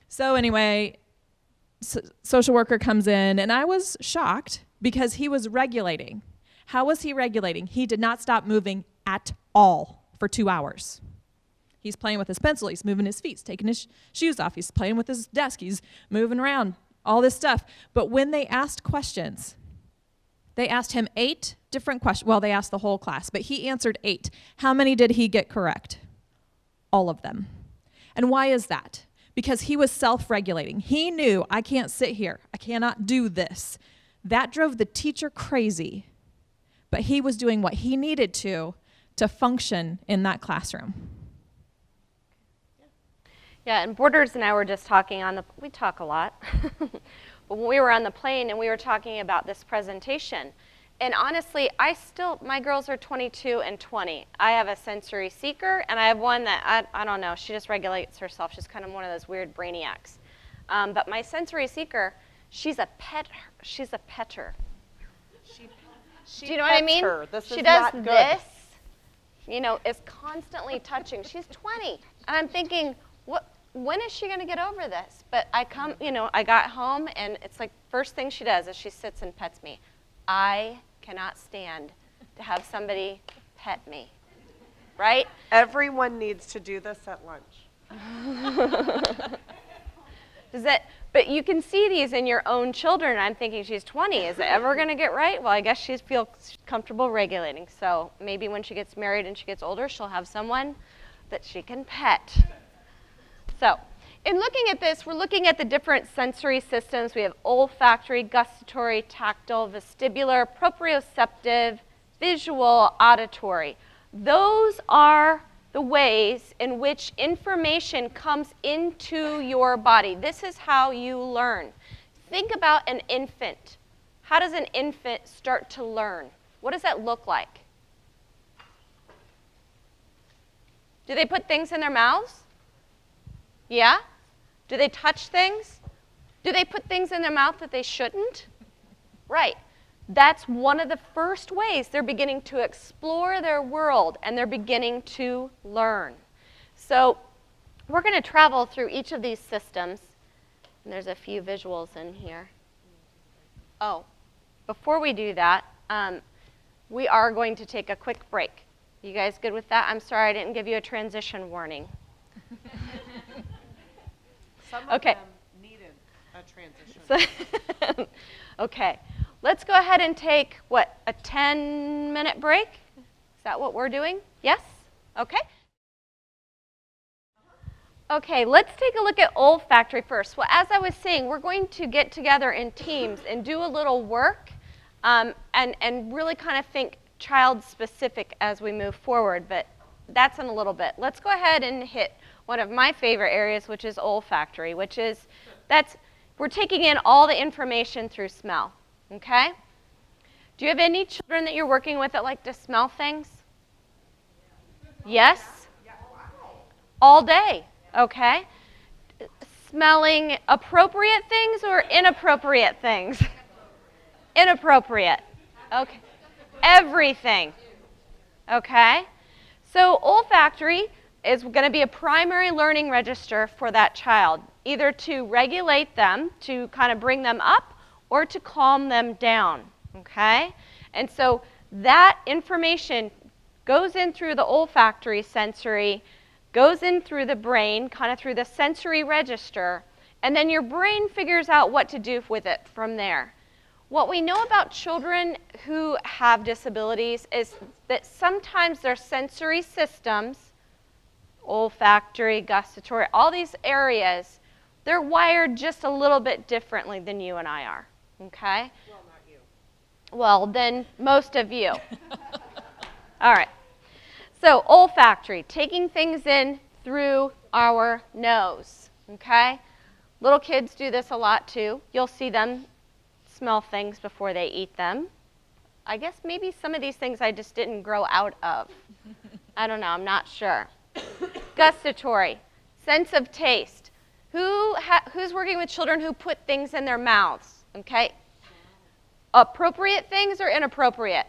So anyway, social worker comes in, and I was shocked because he was regulating. How was he regulating? He did not stop moving at all for 2 hours. He's playing with his pencil. He's moving his feet. He's taking his shoes off. He's playing with his desk. He's moving around, all this stuff. But when they asked questions, they asked him 8 different questions. Well, they asked the whole class, but he answered 8. How many did he get correct? All of them. And why is that? Because he was self-regulating. He knew, I can't sit here. I cannot do this. That drove the teacher crazy. But he was doing what he needed to function in that classroom. Yeah, and Borders and I were just talking we talk a lot, but when we were on the plane and we were talking about this presentation, and honestly, my girls are 22 and 20. I have a sensory seeker, and I have one that, I don't know, she just regulates herself. She's kind of one of those weird brainiacs. But my sensory seeker, she's a petter. Do you know what I mean? She does this, is constantly touching. She's 20, and I'm thinking, when is she going to get over this? But I got home, and it's like first thing she does is she sits and pets me. I cannot stand to have somebody pet me, right? Everyone needs to do this at lunch. But you can see these in your own children. I'm thinking she's 20. Is it ever going to get right? Well, I guess she feels comfortable regulating. So maybe when she gets married and she gets older, she'll have someone that she can pet. So in looking at this, we're looking at the different sensory systems. We have olfactory, gustatory, tactile, vestibular, proprioceptive, visual, auditory. Those are the ways in which information comes into your body. This is how you learn. Think about an infant. How does an infant start to learn? What does that look like? Do they put things in their mouths? Yeah? Do they touch things? Do they put things in their mouth that they shouldn't? Right. That's one of the first ways they're beginning to explore their world, and they're beginning to learn. So we're going to travel through each of these systems, and there's a few visuals in here. Oh, before we do that, we are going to take a quick break. You guys good with that? I'm sorry I didn't give you a transition warning. Some of them needed a transition. Okay, let's go ahead and take, a 10-minute break? Is that what we're doing? Yes? Okay. Okay, let's take a look at olfactory first. Well, as I was saying, we're going to get together in teams and do a little work and really kind of think child-specific as we move forward, but that's in a little bit. Let's go ahead and hit one of my favorite areas, which is olfactory, we're taking in all the information through smell, okay? Do you have any children that you're working with that like to smell things? Yes? All day, okay? Smelling appropriate things or inappropriate things? Inappropriate, okay. Everything, okay? So olfactory is going to be a primary learning register for that child, either to regulate them, to kind of bring them up, or to calm them down, okay? And so that information goes in through the olfactory sensory, goes in through the brain, kind of through the sensory register, and then your brain figures out what to do with it from there. What we know about children who have disabilities is that sometimes their sensory systems, olfactory, gustatory, all these areas, they're wired just a little bit differently than you and I are, okay? Well, not you. Well, then most of you. All right. So olfactory, taking things in through our nose, okay? Little kids do this a lot too. You'll see them smell things before they eat them. I guess maybe some of these things I just didn't grow out of. I don't know, I'm not sure. Gustatory, sense of taste. Who's working with children who put things in their mouths, okay? Appropriate things or inappropriate?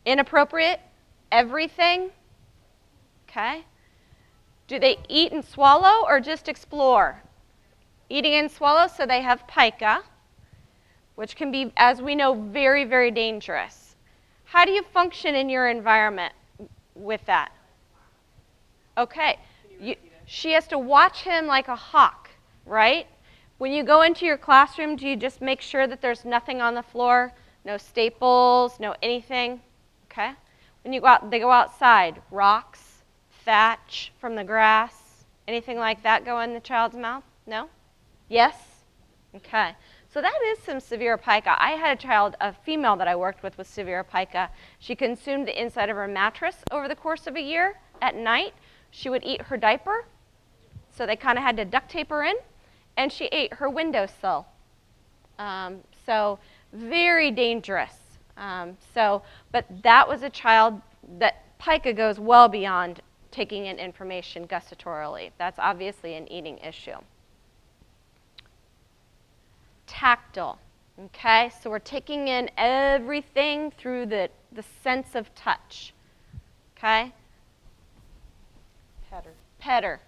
Inappropriate? Everything? Okay. Do they eat and swallow or just explore? Eating and swallow, so they have pica, which can be, as we know, very, very dangerous. How do you function in your environment with that? Okay. She has to watch him like a hawk, right? When you go into your classroom, do you just make sure that there's nothing on the floor? No staples, no anything? Okay. When you go out, they go outside, rocks, thatch from the grass, anything like that go in the child's mouth? No? Yes? Okay. So that is some severe pica. I had a child, a female that I worked with severe pica. She consumed the inside of her mattress over the course of a year. At night, she would eat her diaper, so they kind of had to duct tape her in, and she ate her windowsill. So very dangerous. But that was a child that pica goes well beyond taking in information gustatorially. That's obviously an eating issue. Tactile, okay? So we're taking in everything through the sense of touch, okay? Petter.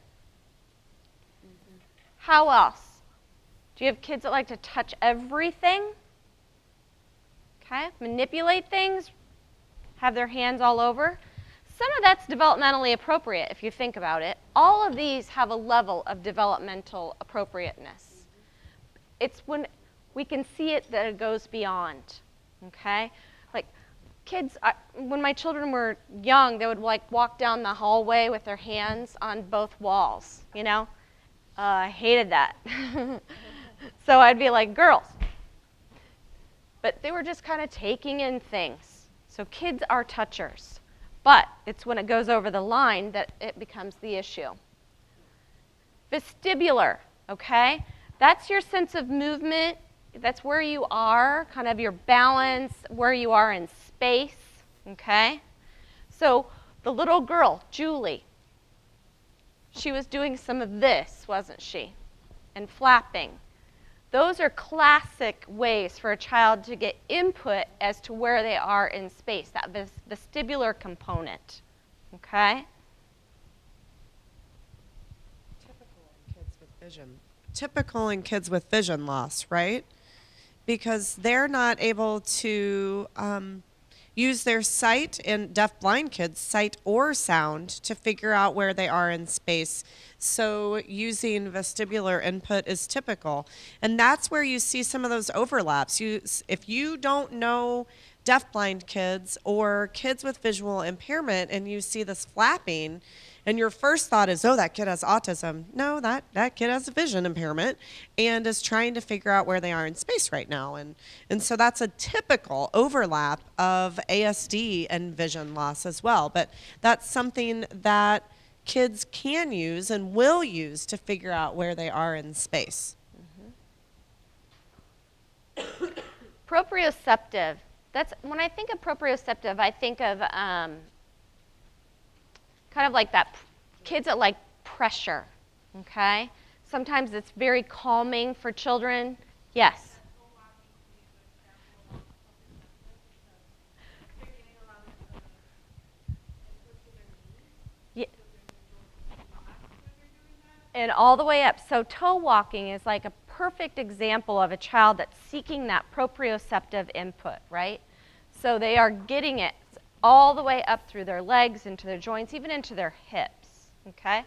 How else? Do you have kids that like to touch everything? Okay, manipulate things, have their hands all over. Some of that's developmentally appropriate if you think about it. All of these have a level of developmental appropriateness. It's when we can see it that it goes beyond, okay? Like kids, when my children were young, they would like walk down the hallway with their hands on both walls, you know? I hated that. So I'd be like, girls. But they were just kind of taking in things. So kids are touchers. But it's when it goes over the line that it becomes the issue. Vestibular, okay? That's your sense of movement. That's where you are, kind of your balance, where you are in space, okay? So the little girl, Julie, she was doing some of this, wasn't she? And flapping. Those are classic ways for a child to get input as to where they are in space, that vestibular component, okay? Typical in kids with vision loss, right? Because they're not able to use their sight, and deaf-blind kids, sight or sound, to figure out where they are in space. So using vestibular input is typical. And that's where you see some of those overlaps. If you don't know deaf-blind kids or kids with visual impairment and you see this flapping, and your first thought is, oh, that kid has autism. No, that kid has a vision impairment and is trying to figure out where they are in space right now. And so that's a typical overlap of ASD and vision loss as well. But that's something that kids can use and will use to figure out where they are in space. Mm-hmm. Proprioceptive. That's when I think of proprioceptive, I think of kind of like that kids that like pressure, okay? Sometimes it's very calming for children. Yes. Yeah. And all the way up. So toe walking is like a perfect example of a child that's seeking that proprioceptive input, right? So they are getting it all the way up through their legs, into their joints, even into their hips, okay?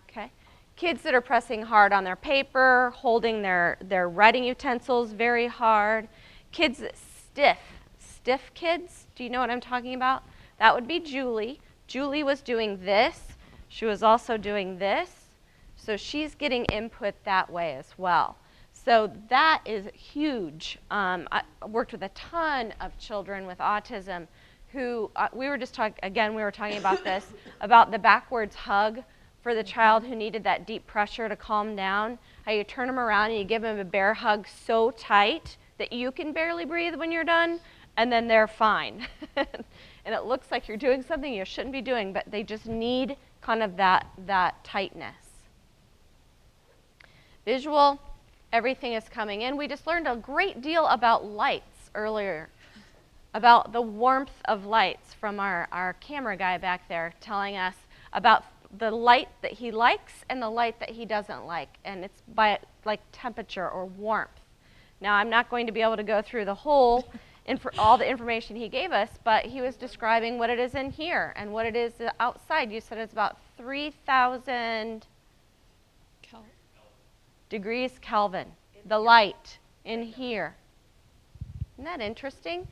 Okay. Kids that are pressing hard on their paper, holding their writing utensils very hard. Kids that stiff kids, do you know what I'm talking about? That would be Julie. Julie was doing this. She was also doing this. So she's getting input that way as well. So that is huge. I worked with a ton of children with autism who, we were talking about this, about the backwards hug for the child who needed that deep pressure to calm down. How you turn them around and you give them a bear hug so tight that you can barely breathe when you're done, and then they're fine. And it looks like you're doing something you shouldn't be doing, but they just need kind of that tightness. Visual, everything is coming in. We just learned a great deal about lights earlier, about the warmth of lights from our camera guy back there telling us about the light that he likes and the light that he doesn't like, and it's by like temperature or warmth. Now, I'm not going to be able to go through the whole all the information he gave us, but he was describing what it is in here and what it is outside. You said it's about 3,000 degrees Kelvin, the light in here. Isn't that interesting?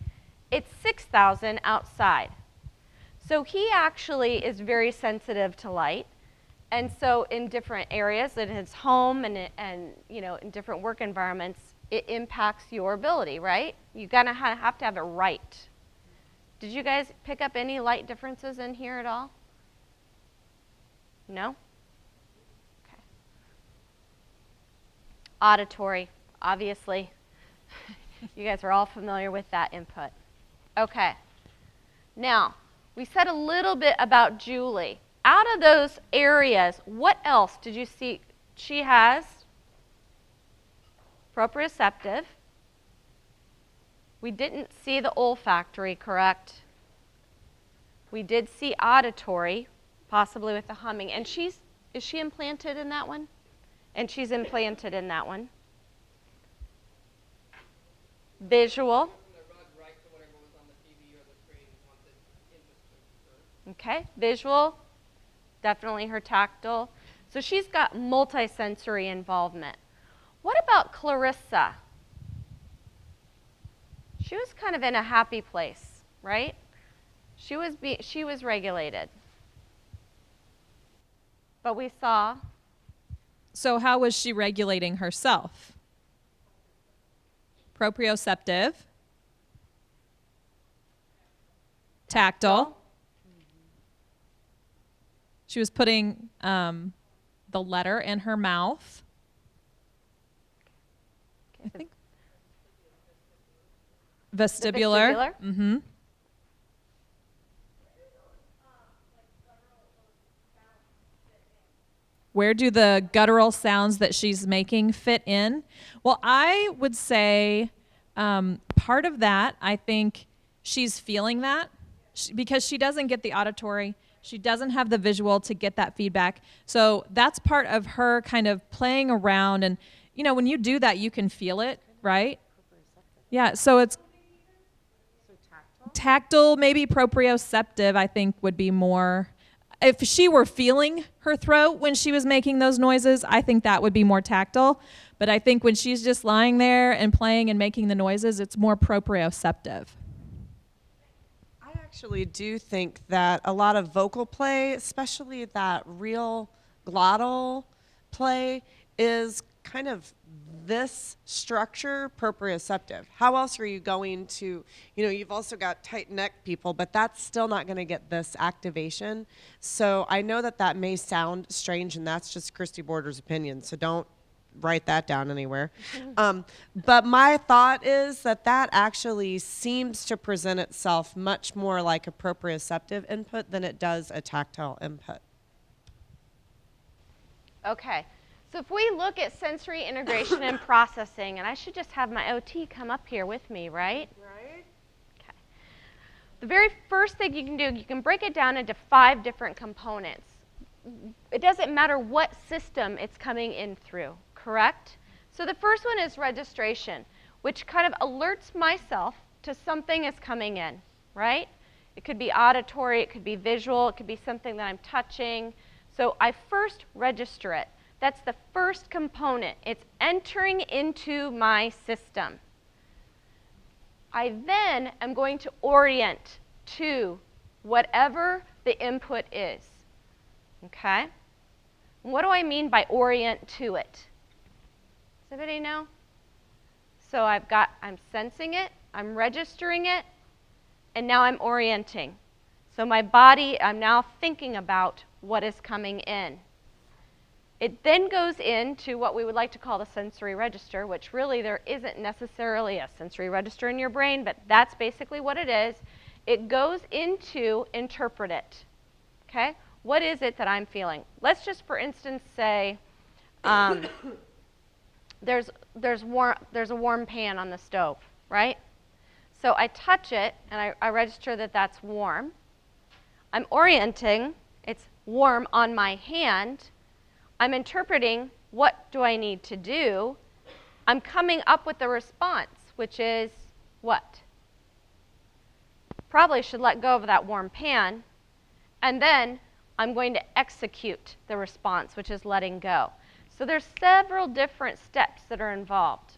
It's 6,000 outside. So he actually is very sensitive to light. And so in different areas, in his home and you know, in different work environments, it impacts your ability, right? You're gonna have to have it right. Did you guys pick up any light differences in here at all? No? Okay. Auditory, obviously. You guys are all familiar with that input. Okay. Now, we said a little bit about Julie. Out of those areas, what else did you see? She has proprioceptive. We didn't see the olfactory, correct? We did see auditory, possibly with the humming. And is she implanted in that one? And she's implanted in that one. Visual. Okay, visual, definitely her tactile. So she's got multisensory involvement. What about Clarissa? She was kind of in a happy place, right? She was regulated. But we saw. So how was she regulating herself? Proprioceptive. Tactile. She was putting the letter in her mouth. I think. Vestibular. Vestibular. Mm-hmm. Where do the guttural sounds that she's making fit in? Well, I would say part of that, I think she's feeling that because she doesn't get the auditory. She doesn't have the visual to get that feedback. So that's part of her kind of playing around. And, you know, when you do that, you can feel it, right? Yeah, so it's tactile, maybe proprioceptive, I think would be more. If she were feeling her throat when she was making those noises, I think that would be more tactile. But I think when she's just lying there and playing and making the noises, it's more proprioceptive. I actually do think that a lot of vocal play, especially that real glottal play, is kind of this structure proprioceptive. How else are you going to, you know, you've also got tight neck people, but that's still not going to get this activation. So I know that that may sound strange, and that's just Christy Border's opinion, so don't write that down anywhere. But my thought is that that actually seems to present itself much more like a proprioceptive input than it does a tactile input. Okay. So if we look at sensory integration and processing, and I should just have my OT come up here with me, right? Right. Okay. the very first thing you can do, you can break it down into 5 different components. It doesn't matter what system it's coming in through, correct? So the first one is registration, which kind of alerts myself to something is coming in, right? It could be auditory, it could be visual, it could be something that I'm touching. So I first register it. That's the first component. It's entering into my system. I then am going to orient to whatever the input is. Okay? And what do I mean by orient to it? Does anybody know? So I'm sensing it, I'm registering it, and now I'm orienting. So my body, I'm now thinking about what is coming in. It then goes into what we would like to call the sensory register, which really there isn't necessarily a sensory register in your brain, but that's basically what it is. It goes into interpret it. Okay? What is it that I'm feeling? Let's just, for instance, say there's a warm pan on the stove, right? So I touch it, and I register that that's warm. I'm orienting. It's warm on my hand. I'm interpreting, what do I need to do? I'm coming up with a response, which is what? Probably should let go of that warm pan. And then I'm going to execute the response, which is letting go. So there's several different steps that are involved.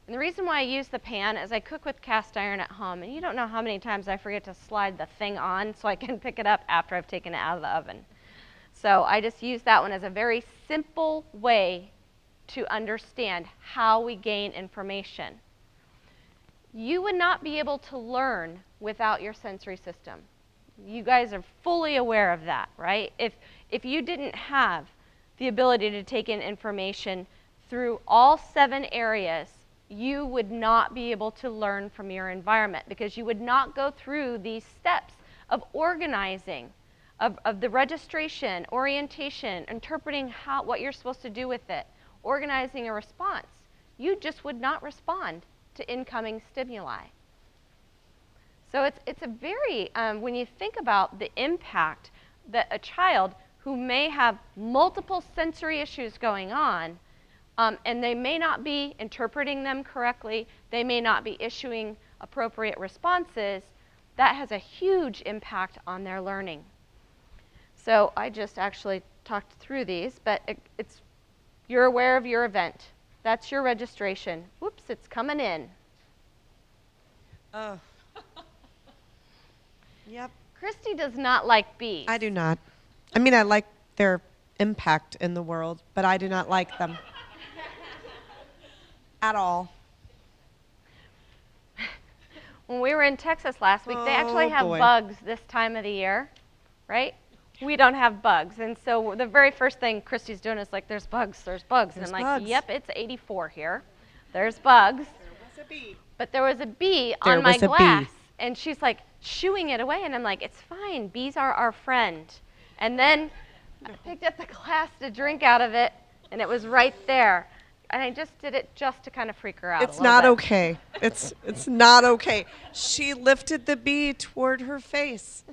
And the reason why I use the pan is I cook with cast iron at home, and you don't know how many times I forget to slide the thing on so I can pick it up after I've taken it out of the oven. So I just use that one as a very simple way to understand how we gain information. You would not be able to learn without your sensory system. You guys are fully aware of that, right? If you didn't have the ability to take in information through all 7 areas, you would not be able to learn from your environment because you would not go through these steps of organizing, of the registration, orientation, interpreting what you're supposed to do with it, organizing a response. You just would not respond to incoming stimuli. So it's a very, when you think about the impact that a child who may have multiple sensory issues going on, and they may not be interpreting them correctly, they may not be issuing appropriate responses, that has a huge impact on their learning. So I just actually talked through these, but you're aware of your event. That's your registration. Whoops, it's coming in. Oh. Yep. Christy does not like bees. I do not. I mean, I like their impact in the world, but I do not like them. At all. When we were in Texas last week, they actually have boy. bugs this time of the year, right? We don't have bugs. And so the very first thing Christy's doing is like, there's bugs. And I'm like, bugs. yep, it's 84 here. There's bugs. There was a bee. But there was a bee There on my was a bee. glass. And she's like shooing it away. And I'm like, it's fine. Bees are our friend. And then I picked up the glass to drink out of it, and it was right there. And I just did it just to kind of freak her out. It's a not little bit. okay. It's not okay. She lifted the bee toward her face.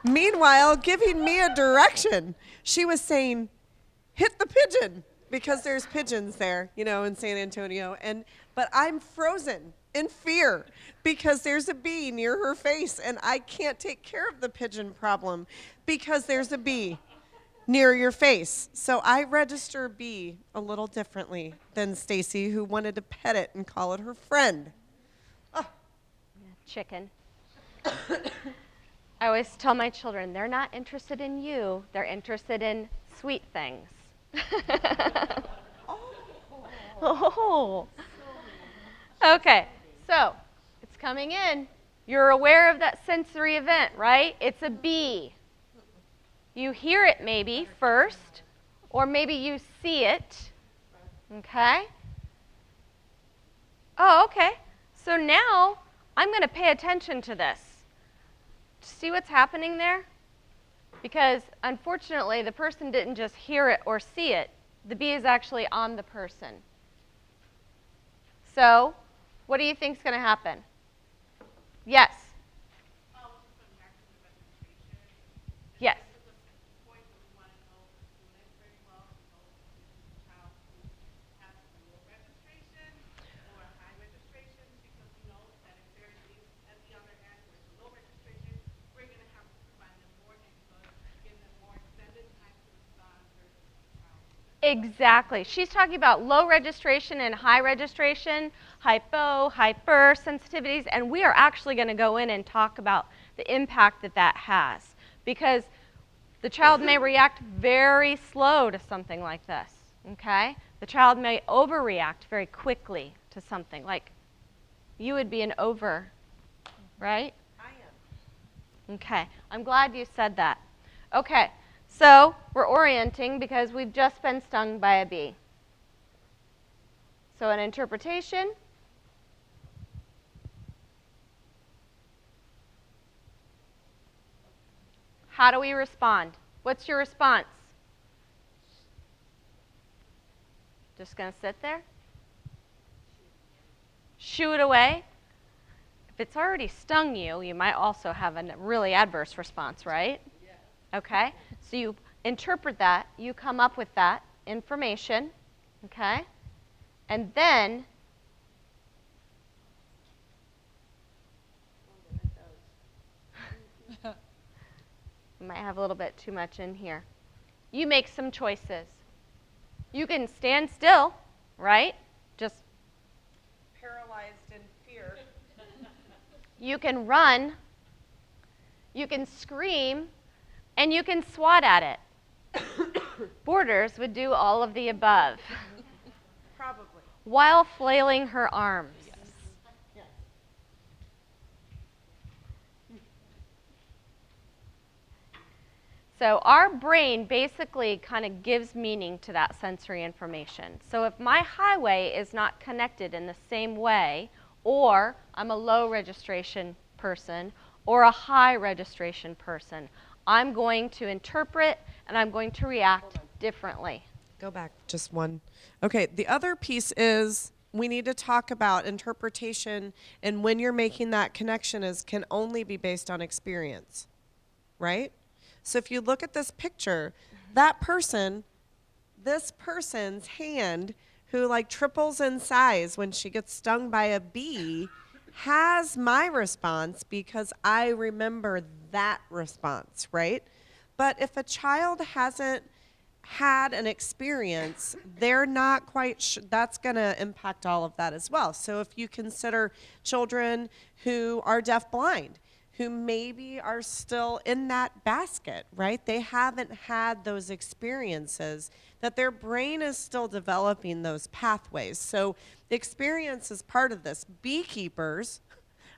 Meanwhile, giving me a direction. She was saying, hit the pigeon, because there's pigeons there, in San Antonio. But I'm frozen in fear because there's a bee near her face, and I can't take care of the pigeon problem because there's a bee near your face. So I register bee a little differently than Stacy, who wanted to pet it and call it her friend. Oh. Chicken. I always tell my children, they're not interested in you. They're interested in sweet things. Oh. Okay, so it's coming in. You're aware of that sensory event, right? It's a bee. You hear it maybe first, or maybe you see it, okay? Oh, okay. So now I'm going to pay attention to this. See what's happening there? Because unfortunately, the person didn't just hear it or see it. The bee is actually on the person. So What do you think is going to happen? Yes. Yes. Exactly. She's talking about low registration and high registration, hypo, hyper sensitivities, and we are actually going to go in and talk about the impact that that has, because the child may react very slow to something like this, okay? The child may overreact very quickly to something, like you would be an over, right? I am. Okay, I'm glad you said that. Okay, so we're orienting because we've just been stung by a bee. So an interpretation. How do we respond? What's your response? Just going to sit there? Shoo it away? If it's already stung you, you might also have a really adverse response, right? Okay? So you interpret that, you come up with that information, okay? And then I might have a little bit too much in here. You make some choices. You can stand still, right? Just Paralyzed in fear. you can run, you can scream, and you can swat at it. Borders would do all of the above. Probably. While flailing her arms. So our brain basically kind of gives meaning to that sensory information. So if my highway is not connected in the same way, or I'm a low registration person or a high registration person, I'm going to interpret and I'm going to react differently. Go back just one. Okay, the other piece is we need to talk about interpretation, and when you're making that connection is can only be based on experience, right? So if you look at this picture, that person, this person's hand, who like triples in size when she gets stung by a bee, has my response because I remember that response, right? But if a child hasn't had an experience, they're not quite that's going to impact all of that as well. So if you consider children who are deafblind, who maybe are still in that basket, right? They haven't had those experiences, that their brain is still developing those pathways. So experience is part of this. Beekeepers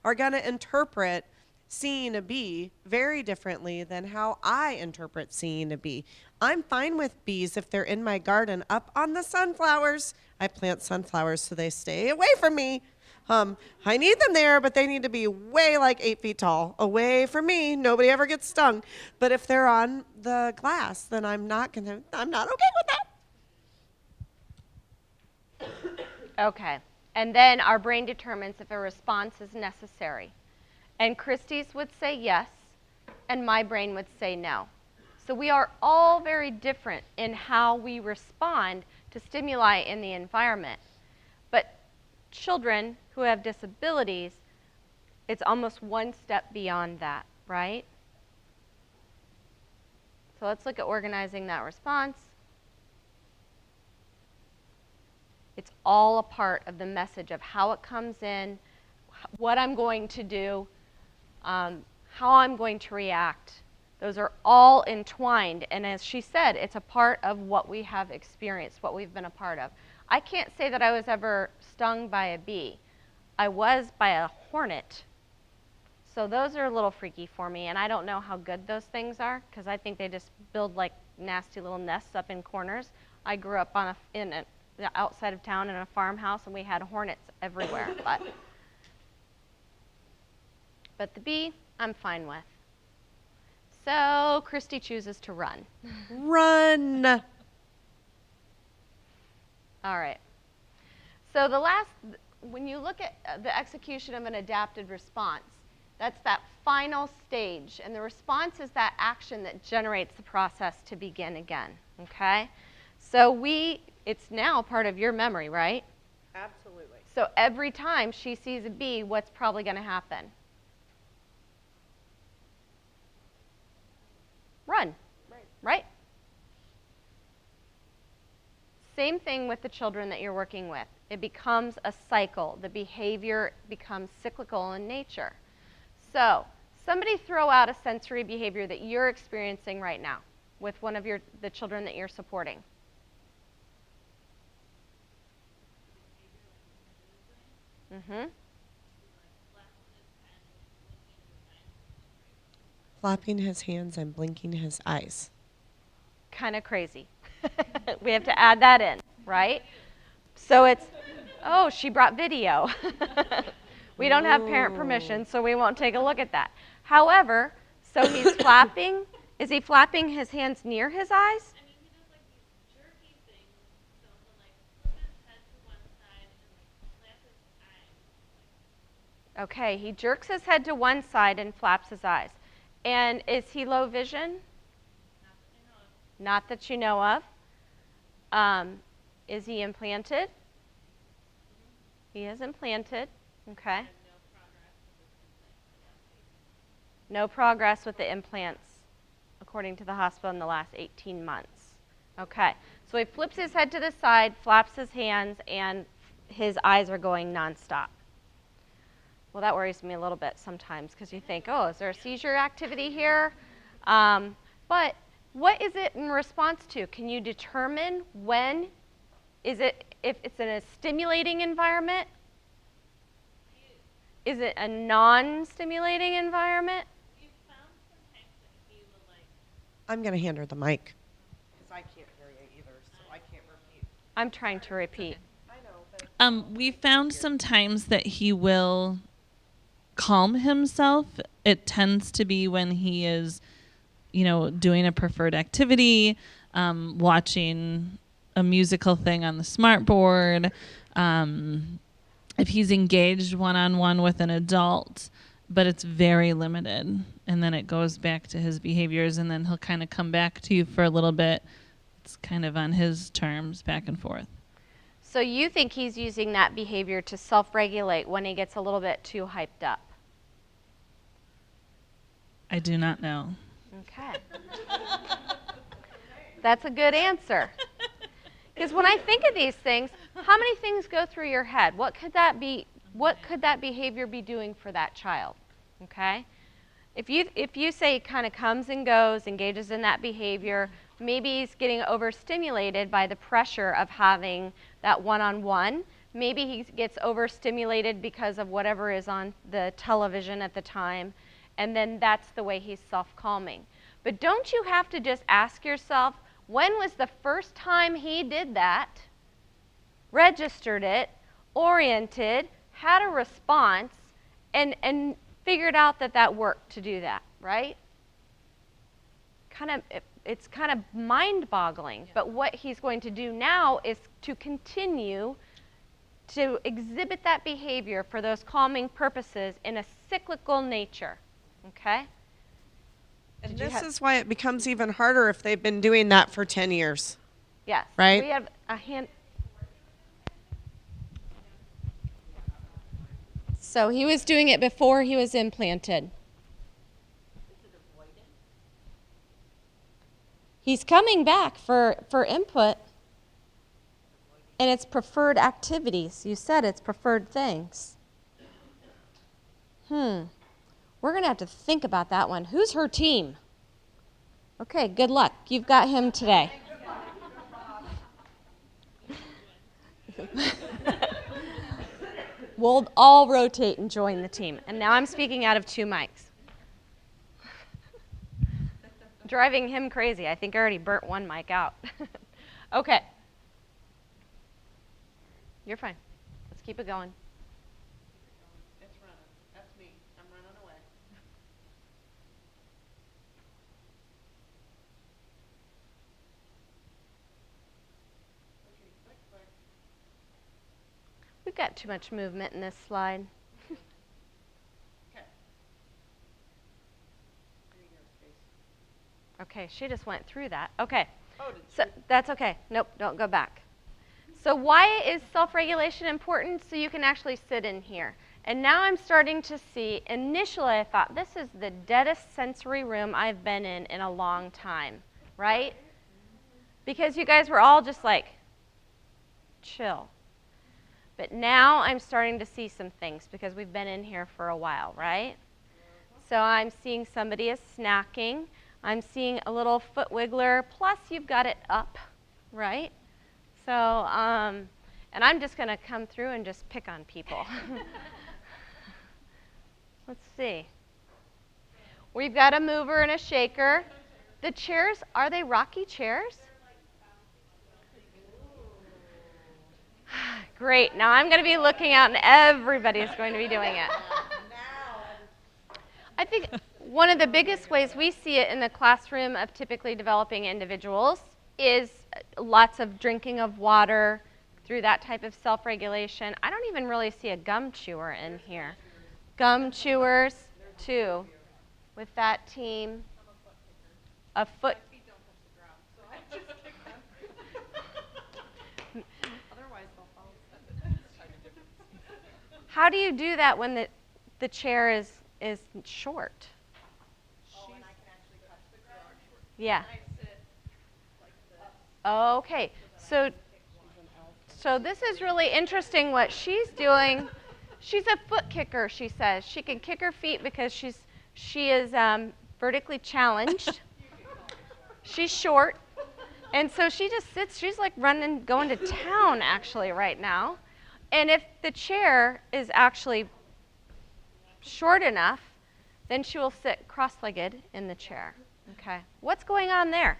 are going to interpret seeing a bee very differently than how I interpret seeing a bee. I'm fine with bees if they're in my garden up on the sunflowers. I plant sunflowers so they stay away from me. I need them there, but they need to be way like 8 feet tall, away from me. Nobody ever gets stung. But if they're on the glass, then I'm not okay with that. Okay. And then our brain determines if a response is necessary. And Christie's would say yes, and my brain would say no. So we are all very different in how we respond to stimuli in the environment. But children who have disabilities, it's almost one step beyond that, right? So let's look at organizing that response. It's all a part of the message of how it comes in, what I'm going to do, how I'm going to react. Those are all entwined, and as she said, it's a part of what we have experienced, what we've been a part of. I can't say that I was ever stung by a bee. I was by a hornet. So those are a little freaky for me, and I don't know how good those things are, because I think they just build like nasty little nests up in corners. I grew up on outside of town in a farmhouse, and we had hornets everywhere. But the bee, I'm fine with. So Christy chooses to run. Run. All right. So the last when you look at the execution of an adapted response, that's that final stage, and the response is that action that generates the process to begin again, okay? So it's now part of your memory, right? Absolutely. So every time she sees a bee, what's probably going to happen? Run, right? Same thing with the children that you're working with. It becomes a cycle. The behavior becomes cyclical in nature. So somebody throw out a sensory behavior that you're experiencing right now with one of the children that you're supporting. Mm-hmm. Flapping his hands and blinking his eyes. Kind of crazy. We have to add that in, right? So it's, oh, she brought video. We don't have parent permission, so we won't take a look at that. However, so he's flapping. Is he flapping his hands near his eyes? I mean, he does like these jerky things, so he'll like flip his head to one side and like flap his eyes. Okay, he jerks his head to one side and flaps his eyes. And is he low vision? Not that you know of. Is he implanted? He is implanted. Okay. No progress with the implants, according to the hospital, in the last 18 months. Okay. So he flips his head to the side, flaps his hands, and his eyes are going nonstop. Well, that worries me a little bit sometimes because you think, oh, is there a seizure activity here? But what is it in response to? Can you determine when? Is it, if it's in a stimulating environment? Is it a non-stimulating environment? You found sometimes that he will like. I'm going to hand her the mic. Because I can't hear you either, so I can't repeat. I'm trying to repeat. I know, but We found sometimes that he will calm himself. It tends to be when he is, doing a preferred activity, watching a musical thing on the smart board, if he's engaged one-on-one with an adult, but it's very limited. And then it goes back to his behaviors, and then he'll kind of come back to you for a little bit. It's kind of on his terms, back and forth. So you think he's using that behavior to self-regulate when he gets a little bit too hyped up? I do not know. Okay. That's a good answer. Because when I think of these things, how many things go through your head? What could that be? What could that behavior be doing for that child? Okay? If you say he kind of comes and goes, engages in that behavior, maybe he's getting overstimulated by the pressure of having that one-on-one. Maybe he gets overstimulated because of whatever is on the television at the time, and then that's the way he's self-calming. But don't you have to just ask yourself, when was the first time he did that, registered it, oriented, had a response, and figured out that worked to do that, right? It's kind of mind-boggling. Yeah. But what he's going to do now is to continue to exhibit that behavior for those calming purposes in a cyclical nature, okay? and this is why it becomes even harder if they've been doing that for 10 years. Yes. Right? We have a hand. So he was doing it before he was implanted. He's coming back for input. And it's preferred activities. You said it's preferred things. We're going to have to think about that one. Who's her team? Okay, good luck. You've got him today. We'll all rotate and join the team. And now I'm speaking out of two mics. Driving him crazy. I think I already burnt one mic out. Okay. You're fine. Let's keep it going. It's running. That's me. I'm running away. We've got too much movement in this slide. Okay, she just went through that. Okay, so that's okay. Nope, don't go back. So why is self-regulation important? So you can actually sit in here. And now I'm starting to see, initially I thought, this is the deadest sensory room I've been in a long time, right? Because you guys were all just like, chill. But now I'm starting to see some things because we've been in here for a while, right? So I'm seeing somebody is snacking. I'm seeing a little foot wiggler, plus you've got it up, right? So, and I'm just going to come through and just pick on people. Let's see. We've got a mover and a shaker. The chairs, are they rocky chairs? Great. Now I'm going to be looking out and everybody's going to be doing it. I think one of the biggest ways we see it in the classroom of typically developing individuals is lots of drinking of water through that type of self-regulation. I don't even really see a gum chewer in here. Gum chewers, too, with that team. A foot. How do you do that when the chair is short? Oh, and I can actually touch the ground. Yeah. And I sit like this. Okay. So this is really interesting what she's doing. She's a foot kicker, she says. She can kick her feet because she is vertically challenged. She's short. And so she just sits, she's like going to town actually right now. And if the chair is actually short enough, then she will sit cross-legged in the chair. Okay. What's going on there?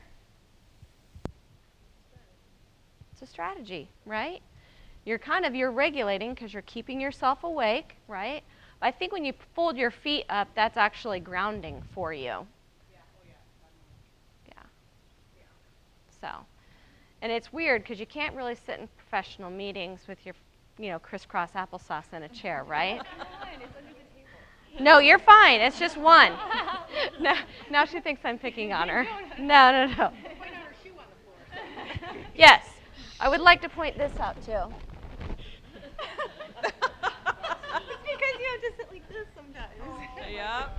It's a strategy, right? You're regulating because you're keeping yourself awake, right? But I think when you fold your feet up, that's actually grounding for you. Yeah. So, and it's weird because you can't really sit in professional meetings with your, crisscross applesauce in a chair, right? No, you're fine. It's just one. Now she thinks I'm picking on her. No. Yes. I would like to point this out, too. It's because you have to sit like this sometimes. Yep.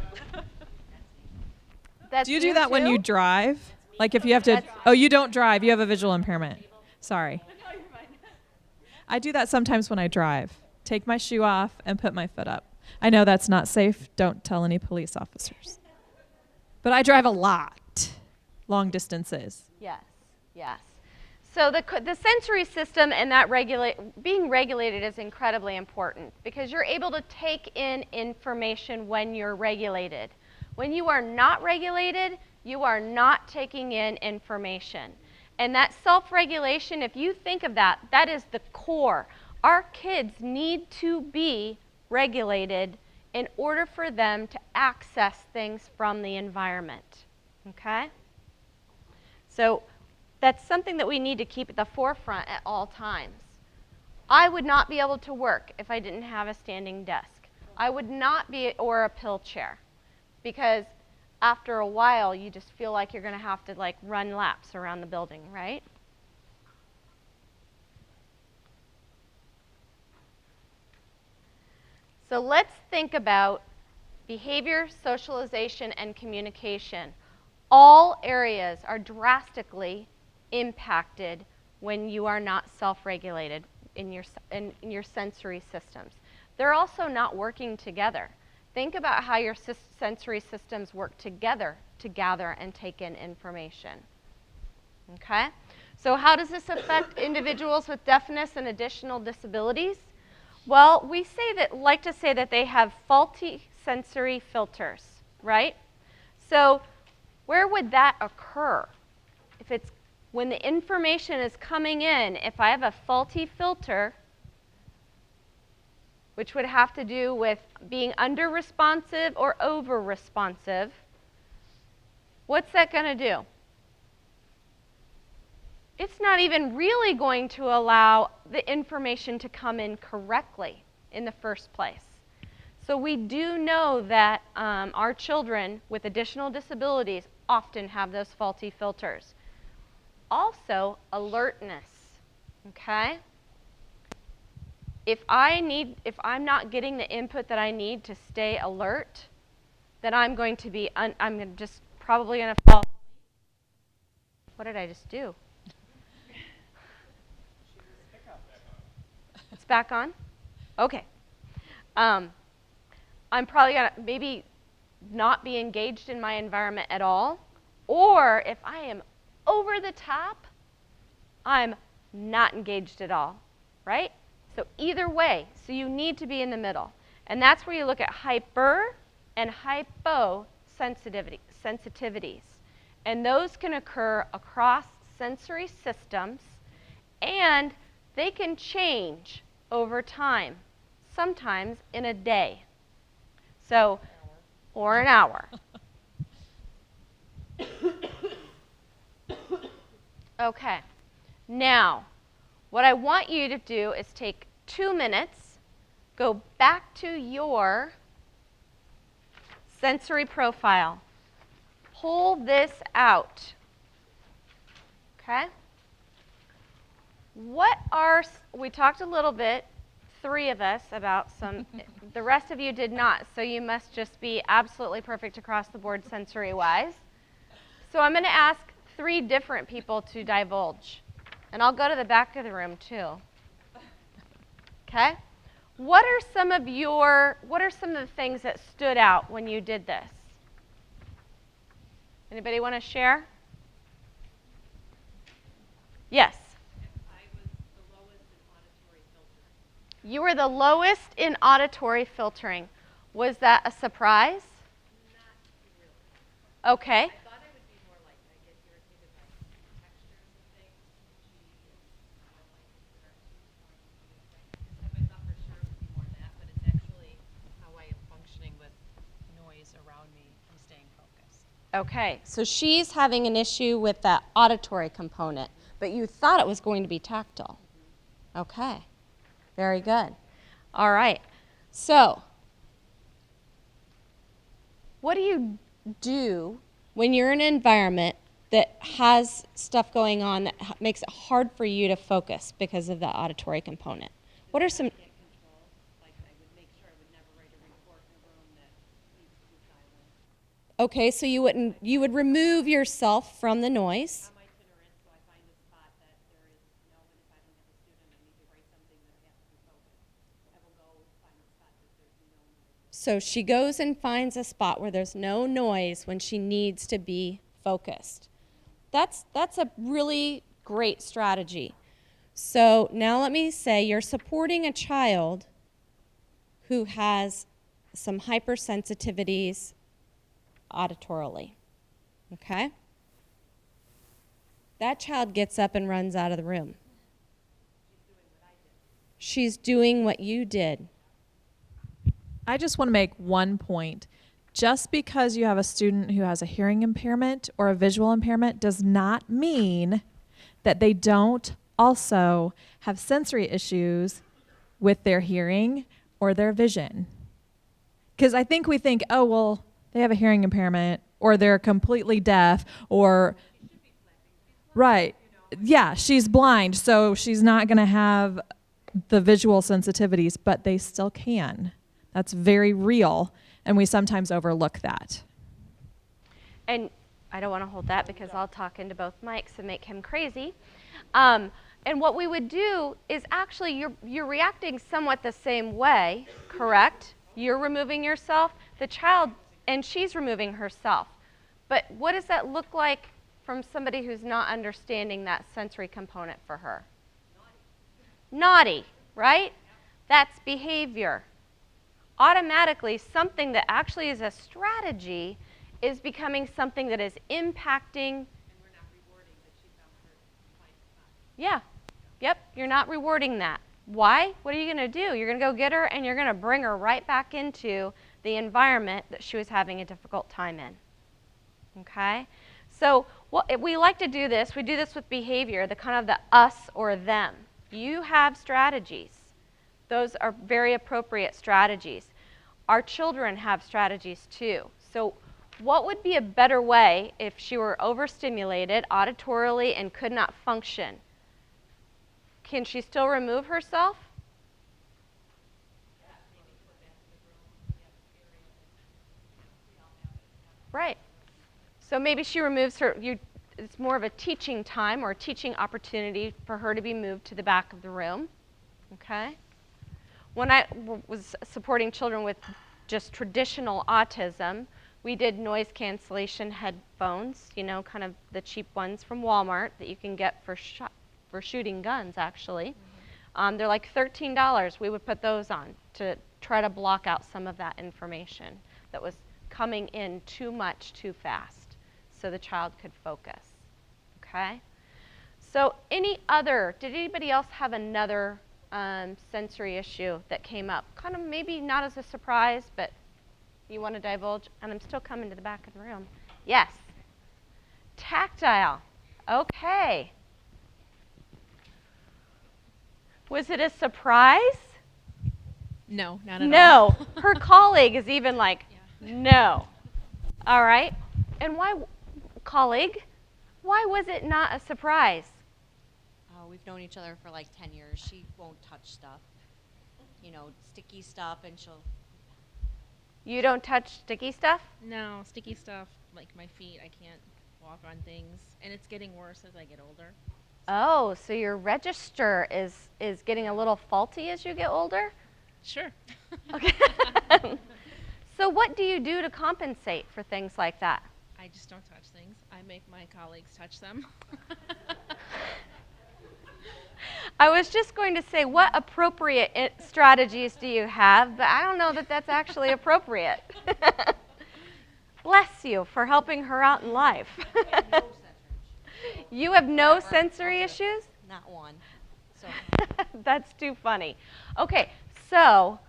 That's Do you do that when you drive? Like if you have to, you don't drive, you have a visual impairment. Sorry. I do that sometimes when I drive. Take my shoe off and put my foot up. I know that's not safe. Don't tell any police officers. But I drive a lot, long distances. Yes. So the sensory system and that being regulated is incredibly important because you're able to take in information when you're regulated. When you are not regulated, you are not taking in information. And that self-regulation, if you think of that, that is the core. Our kids need to be regulated in order for them to access things from the environment. Okay? So that's something that we need to keep at the forefront at all times. I would not be able to work if I didn't have a standing desk. I would not be, or a pill chair, because after a while you just feel like you're going to have to run laps around the building, right? So let's think about behavior, socialization, and communication. All areas are drastically impacted when you are not self-regulated in your sensory systems. They're also not working together. Think about how your sensory systems work together to gather and take in information. Okay? So how does this affect individuals with deafness and additional disabilities? Well, we like to say that they have faulty sensory filters, right? So where would that occur? If it's when the information is coming in, if I have a faulty filter, which would have to do with being under-responsive or over-responsive, what's that going to do? It's not even really going to allow the information to come in correctly in the first place. So we do know that our children with additional disabilities often have those faulty filters. Also, alertness, okay? If I'm not getting the input that I need to stay alert, then I'm just probably going to fall. What did I just do? It's back on? Okay. I'm probably going to maybe not be engaged in my environment at all. Or if I am over the top, I'm not engaged at all, right? So either way, so you need to be in the middle. And that's where you look at hyper and hypo sensitivities. And those can occur across sensory systems, and they can change over time, sometimes in a day. So, or an hour. Okay. Now, what I want you to do is take 2 minutes, go back to your sensory profile. Pull this out. Okay? We talked a little bit, 3 of us, about some, the rest of you did not, so you must just be absolutely perfect across the board sensory-wise. So I'm going to ask 3 different people to divulge. And I'll go to the back of the room too. Okay? What are some of the things that stood out when you did this? Anybody want to share? Yes. I was the lowest in auditory filtering. You were the lowest in auditory filtering. Was that a surprise? Not really. Okay. I thought I would be more like I get irritated by textures and things. I thought for sure it would be more that, but it's actually how I am functioning with noise around me and staying focused. Okay. So she's having an issue with that auditory component, but you thought it was going to be tactile. Okay. Very good. All right. So, what do you do when you're in an environment that has stuff going on that makes it hard for you to focus because of the auditory component? What are some... Control, like I would make sure I would never write a report in a room that needs to be silent. Okay, so you would remove yourself from the noise. I'm itinerant, so I find a spot that there is no, and if I don't have a student, I need to write something that I have to be focused. I will go find a spot that there's no noise. So she goes and finds a spot where there's no noise when she needs to be focused. That's a really great strategy. So now let me say you're supporting a child who has some hypersensitivities auditorily. Okay? That child gets up and runs out of the room. She's doing what you did. I just want to make one point. Just because you have a student who has a hearing impairment or a visual impairment does not mean that they don't also have sensory issues with their hearing or their vision. Because I think we think, oh, well, they have a hearing impairment or they're completely deaf or, right, yeah, she's blind, so she's not going to have the visual sensitivities, but they still can. That's very real, and we sometimes overlook that. And I don't want to hold that because I'll talk into both mics and make him crazy. And what we would do is actually you're reacting somewhat the same way, correct? You're removing yourself, the child, and she's removing herself. But what does that look like from somebody who's not understanding that sensory component for her? Naughty, right? That's behavior. Automatically, something that actually is a strategy is becoming something that is impacting. And we're not rewarding that she found her blind spot. Yeah. Yep. You're not rewarding that. Why? What are you going to do? You're going to go get her and you're going to bring her right back into the environment that she was having a difficult time in. Okay? So we like to do this. We do this with behavior, the kind of the us or them. You have strategies. Those are very appropriate strategies. Our children have strategies too. So what would be a better way if she were overstimulated auditorily and could not function? Can she still remove herself? Right. So maybe she removes her, it's more of a teaching time or a teaching opportunity for her to be moved to the back of the room. Okay? When I was supporting children with just traditional autism, we did noise cancellation headphones, you know, kind of the cheap ones from Walmart that you can get for shooting guns, actually. They're like $13. We would put those on to try to block out some of that information that was coming in too much too fast so the child could focus. Okay? So did anybody else have another sensory issue that came up? Kind of maybe not as a surprise, but you want to divulge? And I'm still coming to the back of the room. Yes. Tactile. Okay. Was it a surprise? No, not at all. No. Her colleague is even like, no. All right. And why, colleague, why was it not a surprise? We've known each other for like 10 years. She won't touch stuff, you know, sticky stuff, and she'll. You don't touch sticky stuff? No, sticky stuff, like my feet, I can't walk on things, and it's getting worse as I get older. Oh, so your register is getting a little faulty as you get older? Sure. Okay. So what do you do to compensate for things like that? I just don't touch things. I make my colleagues touch them. I was just going to say, what appropriate strategies do you have? But I don't know that that's actually appropriate. Bless you for helping her out in life. You have no sensory issues? Not one. So That's too funny. Okay, so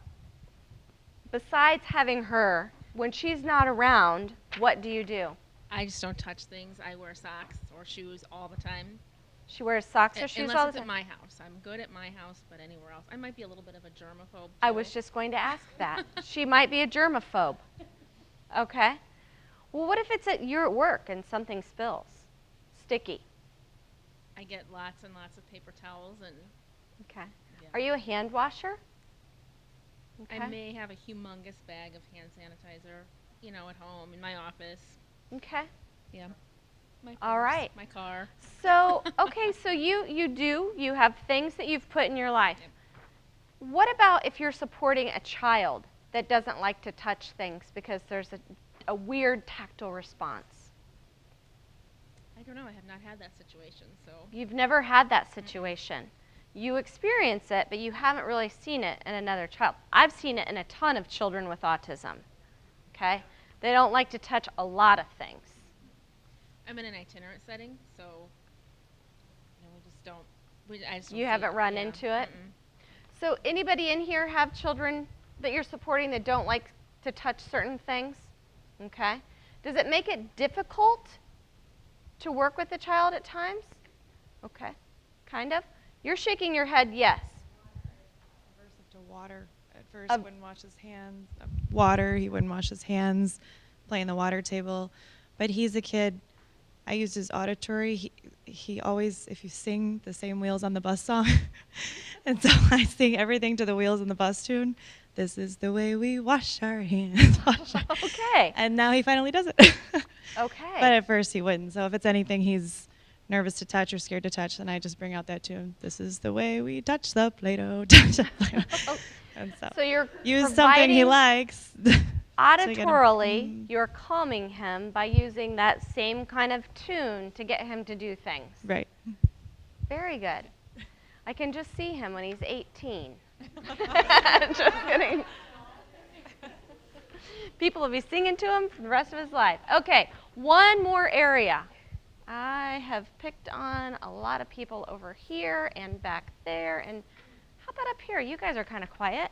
besides having her, when she's not around, what do you do? I just don't touch things. I wear socks or shoes all the time. She wears socks or shoes Unless all it's the at time? my house. I'm good at my house, but anywhere else. I might be a little bit of a germaphobe. I too. was just going to ask that. She might be a germaphobe. Okay. Well, what if you're at work and something spills? Sticky. I get lots and lots of paper towels, and Okay. yeah. Are you a hand washer? I may have a humongous bag of hand sanitizer, you know, at home, in my office. Okay. Yeah. My All purse, right. my car. So, okay, so you have things that you've put in your life. Yep. What about if you're supporting a child that doesn't like to touch things because there's a weird tactile response? I don't know. I have not had that situation, so. You've never had that situation. You experience it, but you haven't really seen it in another child. I've seen it in a ton of children with autism. Okay? They don't like to touch a lot of things. I'm in an itinerant setting, so you know, we just don't. I just don't You see haven't it. run Yeah. into it? Mm-mm. So anybody in here have children that you're supporting that don't like to touch certain things? Okay. Does it make it difficult to work with the child at times? Okay. Kind of. You're shaking your head yes. Aversive to water. At first, wouldn't wash his hands. Water, he wouldn't wash his hands, playing the water table. But he's a kid. I used his auditory. He always, if you sing the same Wheels on the Bus song, and so I sing everything to the Wheels on the Bus tune. This is the way we wash our hands. Okay. And now he finally does it. Okay. But at first he wouldn't. So if it's anything he's nervous to touch or scared to touch, then I just bring out that tune. This is the way we touch the Play-Doh. Touch the Play-Doh. And So you're use something he providing likes. auditorily, you're calming him by using that same kind of tune to get him to do things. Right. Very good. I can just see him when he's 18. Just kidding. People will be singing to him for the rest of his life. Okay, one more area. I have picked on a lot of people over here and back there. And how about up here? You guys are kind of quiet.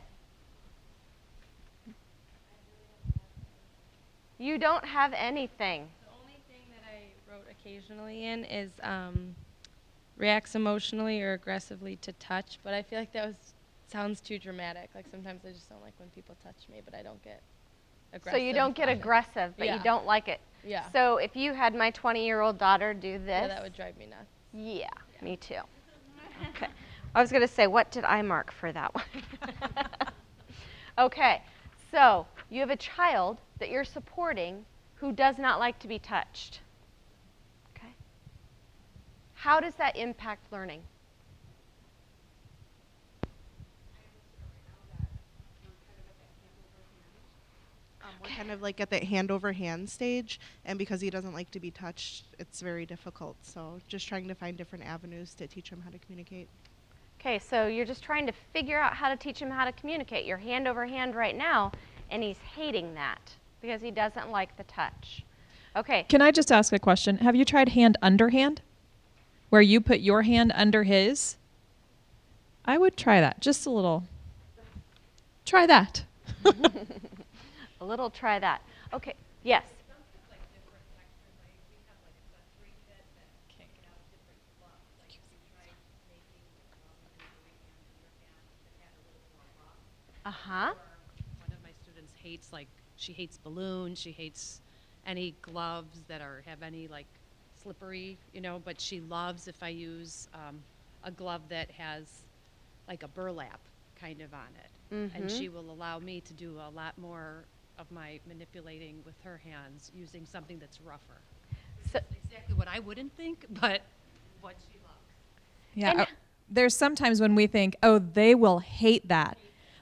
You don't have anything. The only thing that I wrote occasionally in is reacts emotionally or aggressively to touch, but I feel like sounds too dramatic. Like sometimes I just don't like when people touch me, but I don't get aggressive. So you don't get aggressive, but you Yeah. don't like it. Yeah. So if you had my 20-year-old daughter do this. Yeah, that would drive me nuts. Yeah, me too. Okay. I was going to say, what did I mark for that one? Okay. So you have a child that you're supporting who does not like to be touched. Okay. How does that impact learning? We're kind of like at that hand over hand stage, and because he doesn't like to be touched, it's very difficult. So just trying to find different avenues to teach him how to communicate. Okay, so you're just trying to figure out how to teach him how to communicate. You're hand over hand right now, and he's hating that because he doesn't like the touch. Okay. Can I just ask a question? Have you tried hand under hand? Where you put your hand under his? I would try that. Just a little. Try that. A little try that. Okay, yes. Uh-huh. One of my students hates, like, she hates balloons, she hates any gloves that have any, like, slippery, but she loves if I use a glove that has, like, a burlap kind of on it. Mm-hmm. And she will allow me to do a lot more of my manipulating with her hands using something that's rougher. So, Exactly what I wouldn't think, but what she loves. Yeah. And- There's sometimes when we think, oh, they will hate that.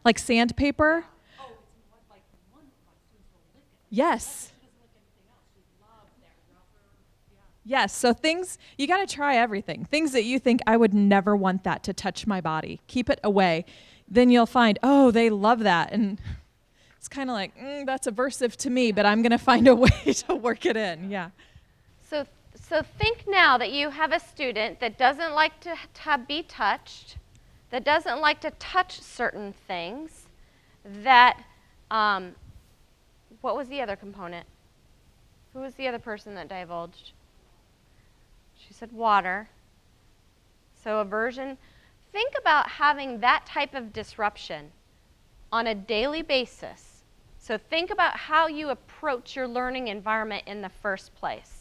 Like sandpaper. Oh, it's like one of my students will lick it. Yes. She doesn't lick anything else. She loves that rougher, Yes. So things, you got to try everything. Things that you think, I would never want that to touch my body. Keep it away. Then you'll find, oh, they love that. And it's kind of like, that's aversive to me, but I'm going to find a way to work it in. Yeah. So think now that you have a student that doesn't like to be touched, that doesn't like to touch certain things, that, what was the other component? Who was the other person that divulged? She said water. So aversion. Think about having that type of disruption on a daily basis. So think about how you approach your learning environment in the first place.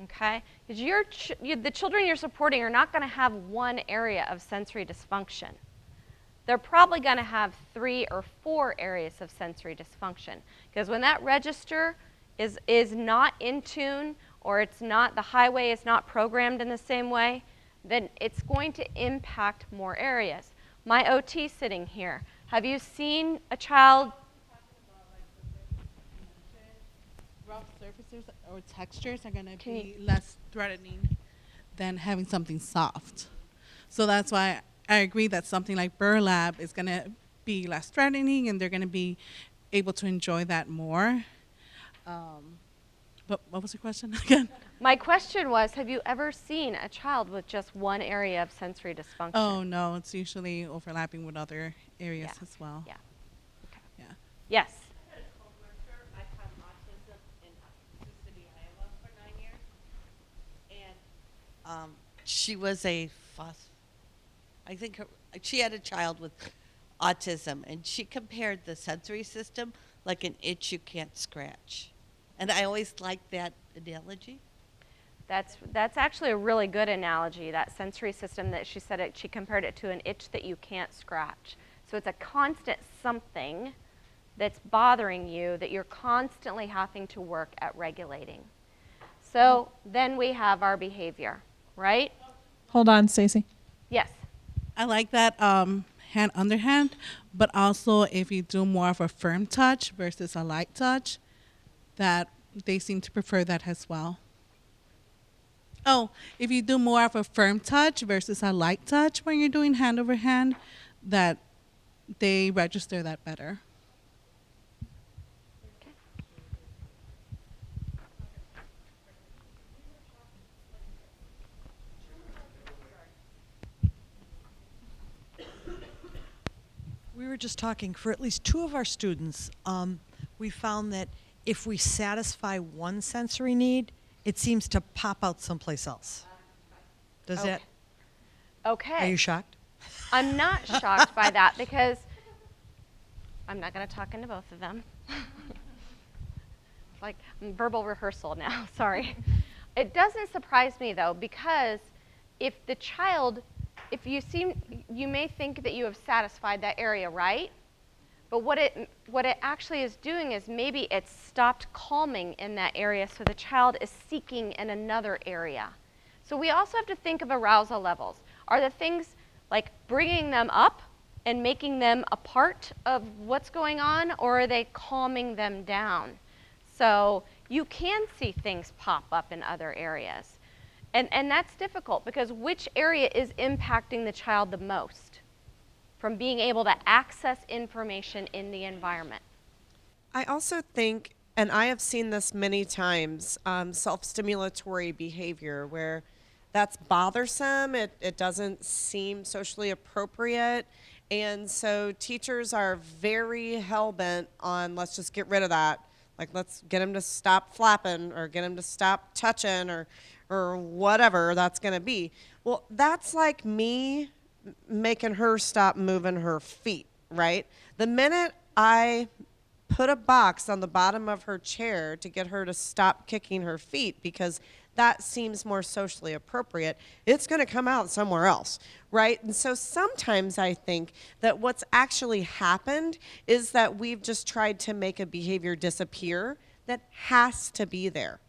Okay? Because the children you're supporting are not going to have one area of sensory dysfunction. They're probably going to have 3 or 4 areas of sensory dysfunction. Because when that register is not in tune, or the highway is not programmed in the same way, then it's going to impact more areas. My OT sitting here, have you seen a child? Rough surfaces or textures are going to be less threatening than having something soft. So that's why I agree that something like burlap is going to be less threatening, and they're going to be able to enjoy that more. But what was the question again? My question was, have you ever seen a child with just one area of sensory dysfunction? Oh, no, it's usually overlapping with other areas as well. Yeah. Okay. Yeah. Yes. I had a coworker, I taught autism in Sioux City, Iowa for 9 years. And she was I think she had a child with autism, and she compared the sensory system like an itch you can't scratch. And I always liked that analogy. That's actually a really good analogy, that sensory system that she said she compared it to an itch that you can't scratch. So it's a constant something that's bothering you that you're constantly having to work at regulating. So then we have our behavior, right? Hold on, Stacy. Yes. I like that hand underhand, but also if you do more of a firm touch versus a light touch, that they seem to prefer that as well. Oh, if you do more of a firm touch versus a light touch when you're doing hand over hand, that they register that better. We were just talking, for at least 2 of our students, we found that if we satisfy one sensory need, it seems to pop out someplace else. Does Okay. that, Okay. are you shocked? I'm not shocked by that because I'm not going to talk into both of them. It's like verbal rehearsal now, sorry. It doesn't surprise me though, because if the child, you may think that you have satisfied that area, right? But what it actually is doing is maybe it's stopped calming in that area, so the child is seeking in another area. So we also have to think of arousal levels. Are the things like bringing them up and making them a part of what's going on, or are they calming them down? So you can see things pop up in other areas. And that's difficult because which area is impacting the child the most from being able to access information in the environment? I also think, and I have seen this many times, self-stimulatory behavior where that's bothersome. It doesn't seem socially appropriate. And so teachers are very hell-bent on, let's just get rid of that. Like, let's get him to stop flapping or get him to stop touching or whatever that's going to be. Well, that's like me making her stop moving her feet, right? The minute I put a box on the bottom of her chair to get her to stop kicking her feet because that seems more socially appropriate, it's going to come out somewhere else, right? And so sometimes I think that what's actually happened is that we've just tried to make a behavior disappear that has to be there.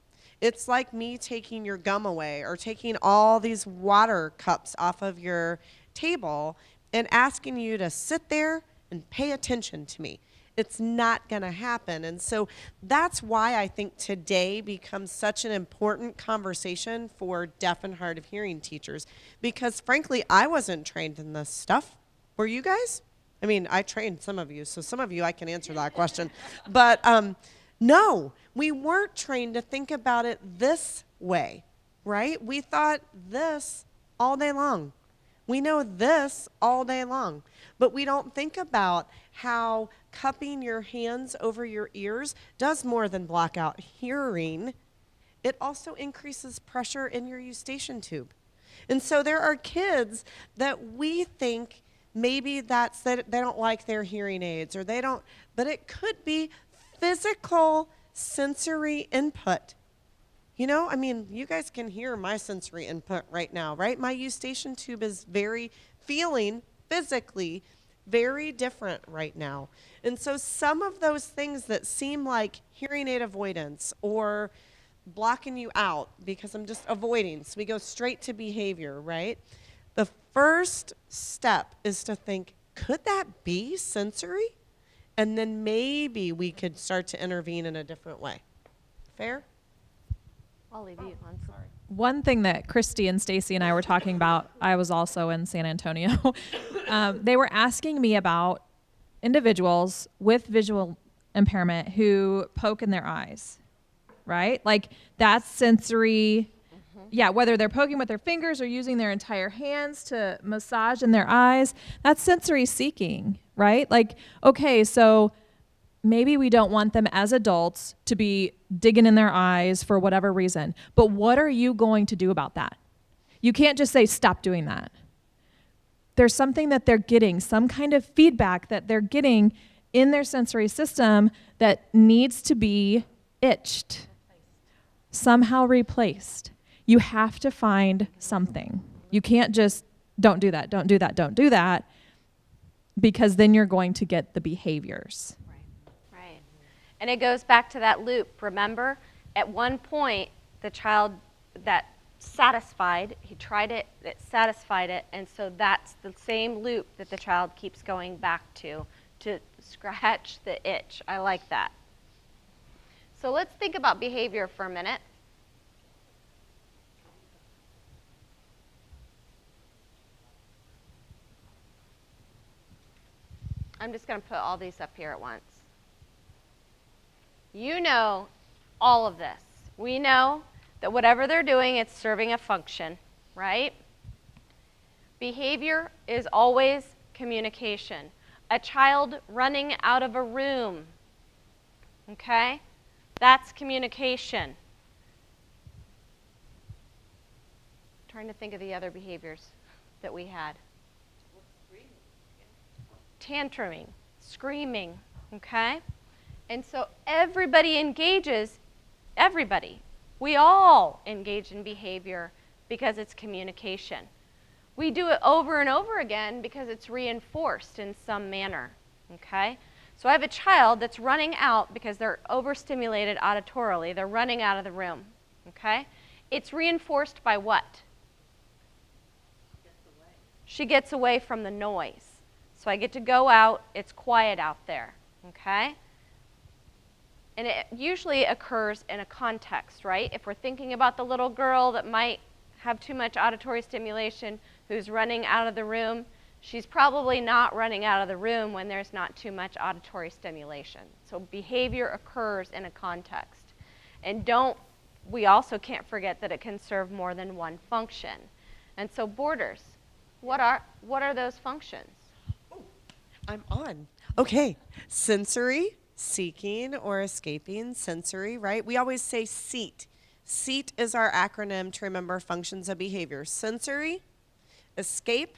It's like me taking your gum away or taking all these water cups off of your table and asking you to sit there and pay attention to me. It's not going to happen. And so that's why I think today becomes such an important conversation for deaf and hard of hearing teachers, because frankly, I wasn't trained in this stuff. Were you guys? I mean, I trained some of you, so some of you I can answer that question. But no, we weren't trained to think about it this way, right? We thought this all day long. We know this all day long, but we don't think about how cupping your hands over your ears does more than block out hearing. It also increases pressure in your eustachian tube. And so there are kids that we think maybe that's that they don't like their hearing aids or they don't, but it could be physical sensory input. You know, I mean, you guys can hear my sensory input right now, right? My eustachian tube is feeling physically very different right now. And so some of those things that seem like hearing aid avoidance or blocking you out because I'm just avoiding, so we go straight to behavior, right? The first step is to think, could that be sensory? And then maybe we could start to intervene in a different way. Fair? I'll leave you. I'm sorry. One thing that Christy and Stacy and I were talking about, I was also in San Antonio. They were asking me about individuals with visual impairment who poke in their eyes, right? Like that's sensory. Yeah, whether they're poking with their fingers or using their entire hands to massage in their eyes, that's sensory seeking, right? Like, okay, so maybe we don't want them as adults to be digging in their eyes for whatever reason. But what are you going to do about that? You can't just say, stop doing that. There's something that they're getting, some kind of feedback that they're getting in their sensory system that needs to be itched, somehow replaced. You have to find something. You can't just, don't do that, don't do that, don't do that, because then you're going to get the behaviors. Right. And it goes back to that loop. Remember, at one point, the child that satisfied, he tried it, it satisfied it, and so that's the same loop that the child keeps going back to scratch the itch. I like that. So let's think about behavior for a minute. I'm just going to put all these up here at once. You know all of this. We know that whatever they're doing, it's serving a function, right? Behavior is always communication. A child running out of a room, okay? That's communication. trying to think of the other behaviors that we had. Tantruming, screaming, okay? And so everybody engages, everybody. We all engage in behavior because it's communication. We do it over and over again because it's reinforced in some manner, okay? So I have a child that's running out because they're overstimulated auditorily. They're running out of the room, okay? It's reinforced by what? She gets away from the noise. So I get to go out, it's quiet out there, okay? And it usually occurs in a context, right? If we're thinking about the little girl that might have too much auditory stimulation who's running out of the room, she's probably not running out of the room when there's not too much auditory stimulation. So behavior occurs in a context. And we also can't forget that it can serve more than one function. And so borders, what are those functions? I'm on. Okay. Sensory, seeking or escaping, sensory, right? We always say SEAT. SEAT is our acronym to remember functions of behavior. Sensory, escape,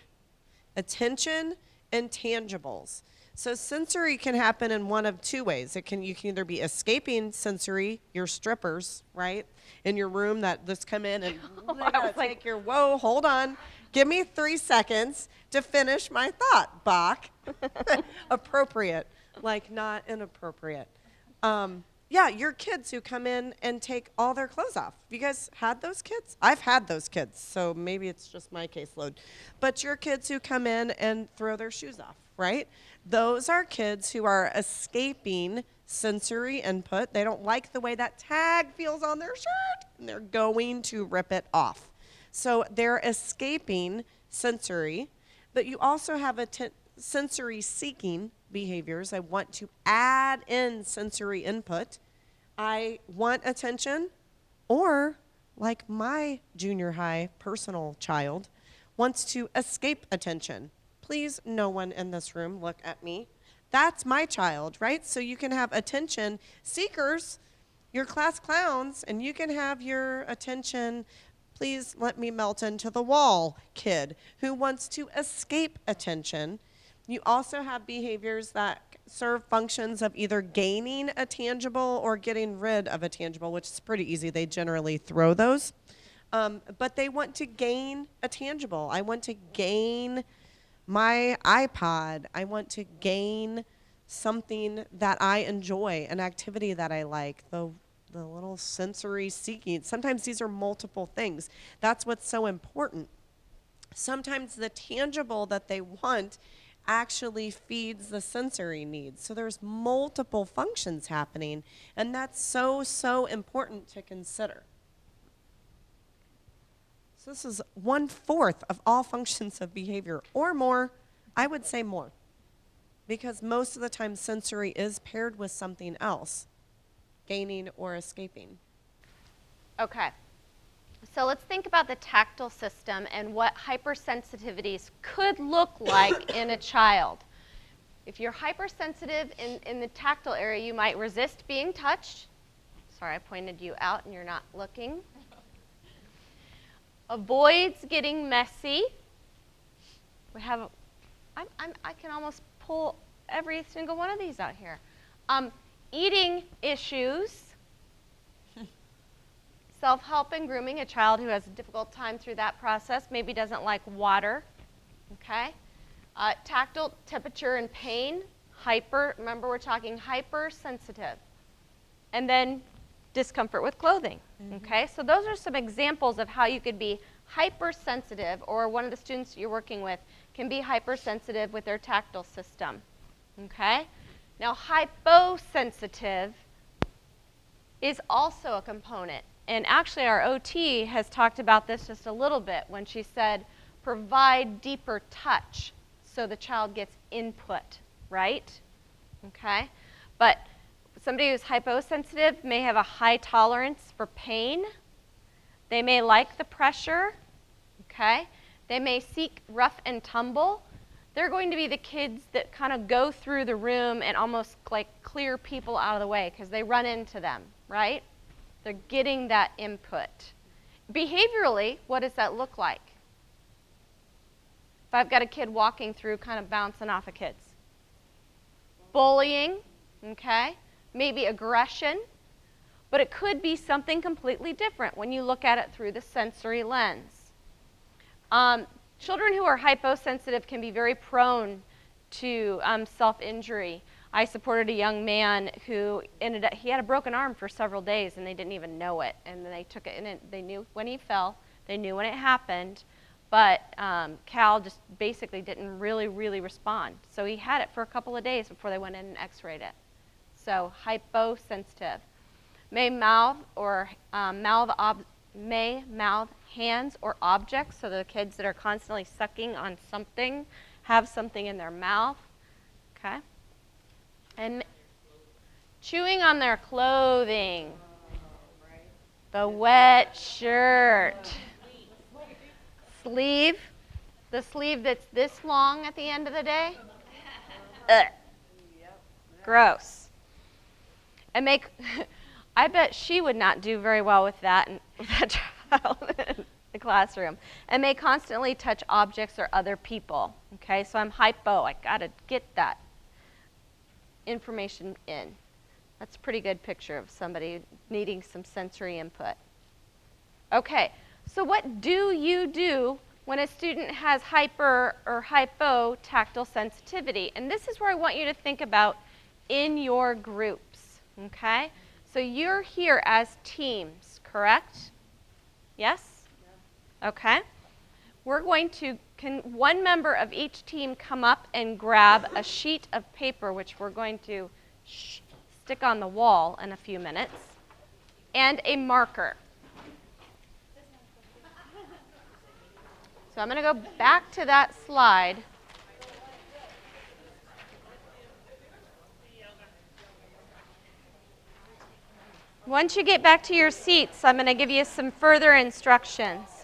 attention, and tangibles. So sensory can happen in one of two ways. You can either be escaping sensory, your strippers, right? In your room that just come in and take your, whoa, hold on. Give me 3 seconds to finish my thought, Bach. Appropriate, like not inappropriate. Yeah, your kids who come in and take all their clothes off. Have you guys had those kids? I've had those kids, so maybe it's just my caseload. But your kids who come in and throw their shoes off, right? Those are kids who are escaping sensory input. They don't like the way that tag feels on their shirt, and they're going to rip it off. So they're escaping sensory, but you also have sensory seeking behaviors. I want to add in sensory input. I want attention, or like my junior high personal child wants to escape attention. Please, no one in this room look at me. That's my child, right? So you can have attention seekers, your class clowns, and you can have your attention, please let me melt into the wall kid who wants to escape attention. You also have behaviors that serve functions of either gaining a tangible or getting rid of a tangible, which is pretty easy. They generally throw those. But they want to gain a tangible. I want to gain my iPod. I want to gain something that I enjoy, an activity that I like, the little sensory seeking. Sometimes these are multiple things. That's what's so important. Sometimes the tangible that they want actually feeds the sensory needs. So there's multiple functions happening, and that's so important to consider. So this is 1/4 of all functions of behavior, or more. I would say more, because most of the time sensory is paired with something else, gaining or escaping. Okay. So let's think about the tactile system and what hypersensitivities could look like in a child. If you're hypersensitive in the tactile area, you might resist being touched. Sorry, I pointed you out and you're not looking. Avoids getting messy. We have, I can almost pull every single one of these out here. Eating issues. Self-help and grooming, a child who has a difficult time through that process, maybe doesn't like water, okay? Tactile, temperature and pain, remember we're talking hypersensitive. And then discomfort with clothing, okay? So those are some examples of how you could be hypersensitive, or one of the students you're working with can be hypersensitive with their tactile system, okay? Now hyposensitive is also a component. And actually, our OT has talked about this just a little bit when she said, provide deeper touch so the child gets input, right? Okay? But somebody who's hyposensitive may have a high tolerance for pain. They may like the pressure, okay? They may seek rough and tumble. They're going to be the kids that kind of go through the room and almost like clear people out of the way because they run into them, right? They're getting that input. behaviorally, what does that look like? If I've got a kid walking through kind of bouncing off of kids. Bullying, okay? Maybe aggression, but it could be something completely different when you look at it through the sensory lens. Children who are hyposensitive can be very prone to self-injury. I supported a young man who he had a broken arm for several days and they didn't even know it. And then they took it and they knew when he fell, they knew when it happened, but Cal just basically didn't really respond. So he had it for a couple of days before they went in and x-rayed it. So hyposensitive. May mouth hands or objects, so the kids that are constantly sucking on something have something in their mouth, okay? And chewing on their clothing, the wet shirt, sleeve, the sleeve that's this long at the end of the day, ugh. Gross. And I bet she would not do very well with that child in the classroom. And may constantly touch objects or other people. Okay, so I'm hypo. I got to get that information in. That's a pretty good picture of somebody needing some sensory input. Okay, so what do you do when a student has hyper or hypo tactile sensitivity? And this is where I want you to think about in your groups. Okay? So you're here as teams, correct? Yes? Okay. We're going to, can one member of each team come up and grab a sheet of paper, which we're going to stick on the wall in a few minutes, and a marker. So I'm going to go back to that slide. Once you get back to your seats, I'm going to give you some further instructions.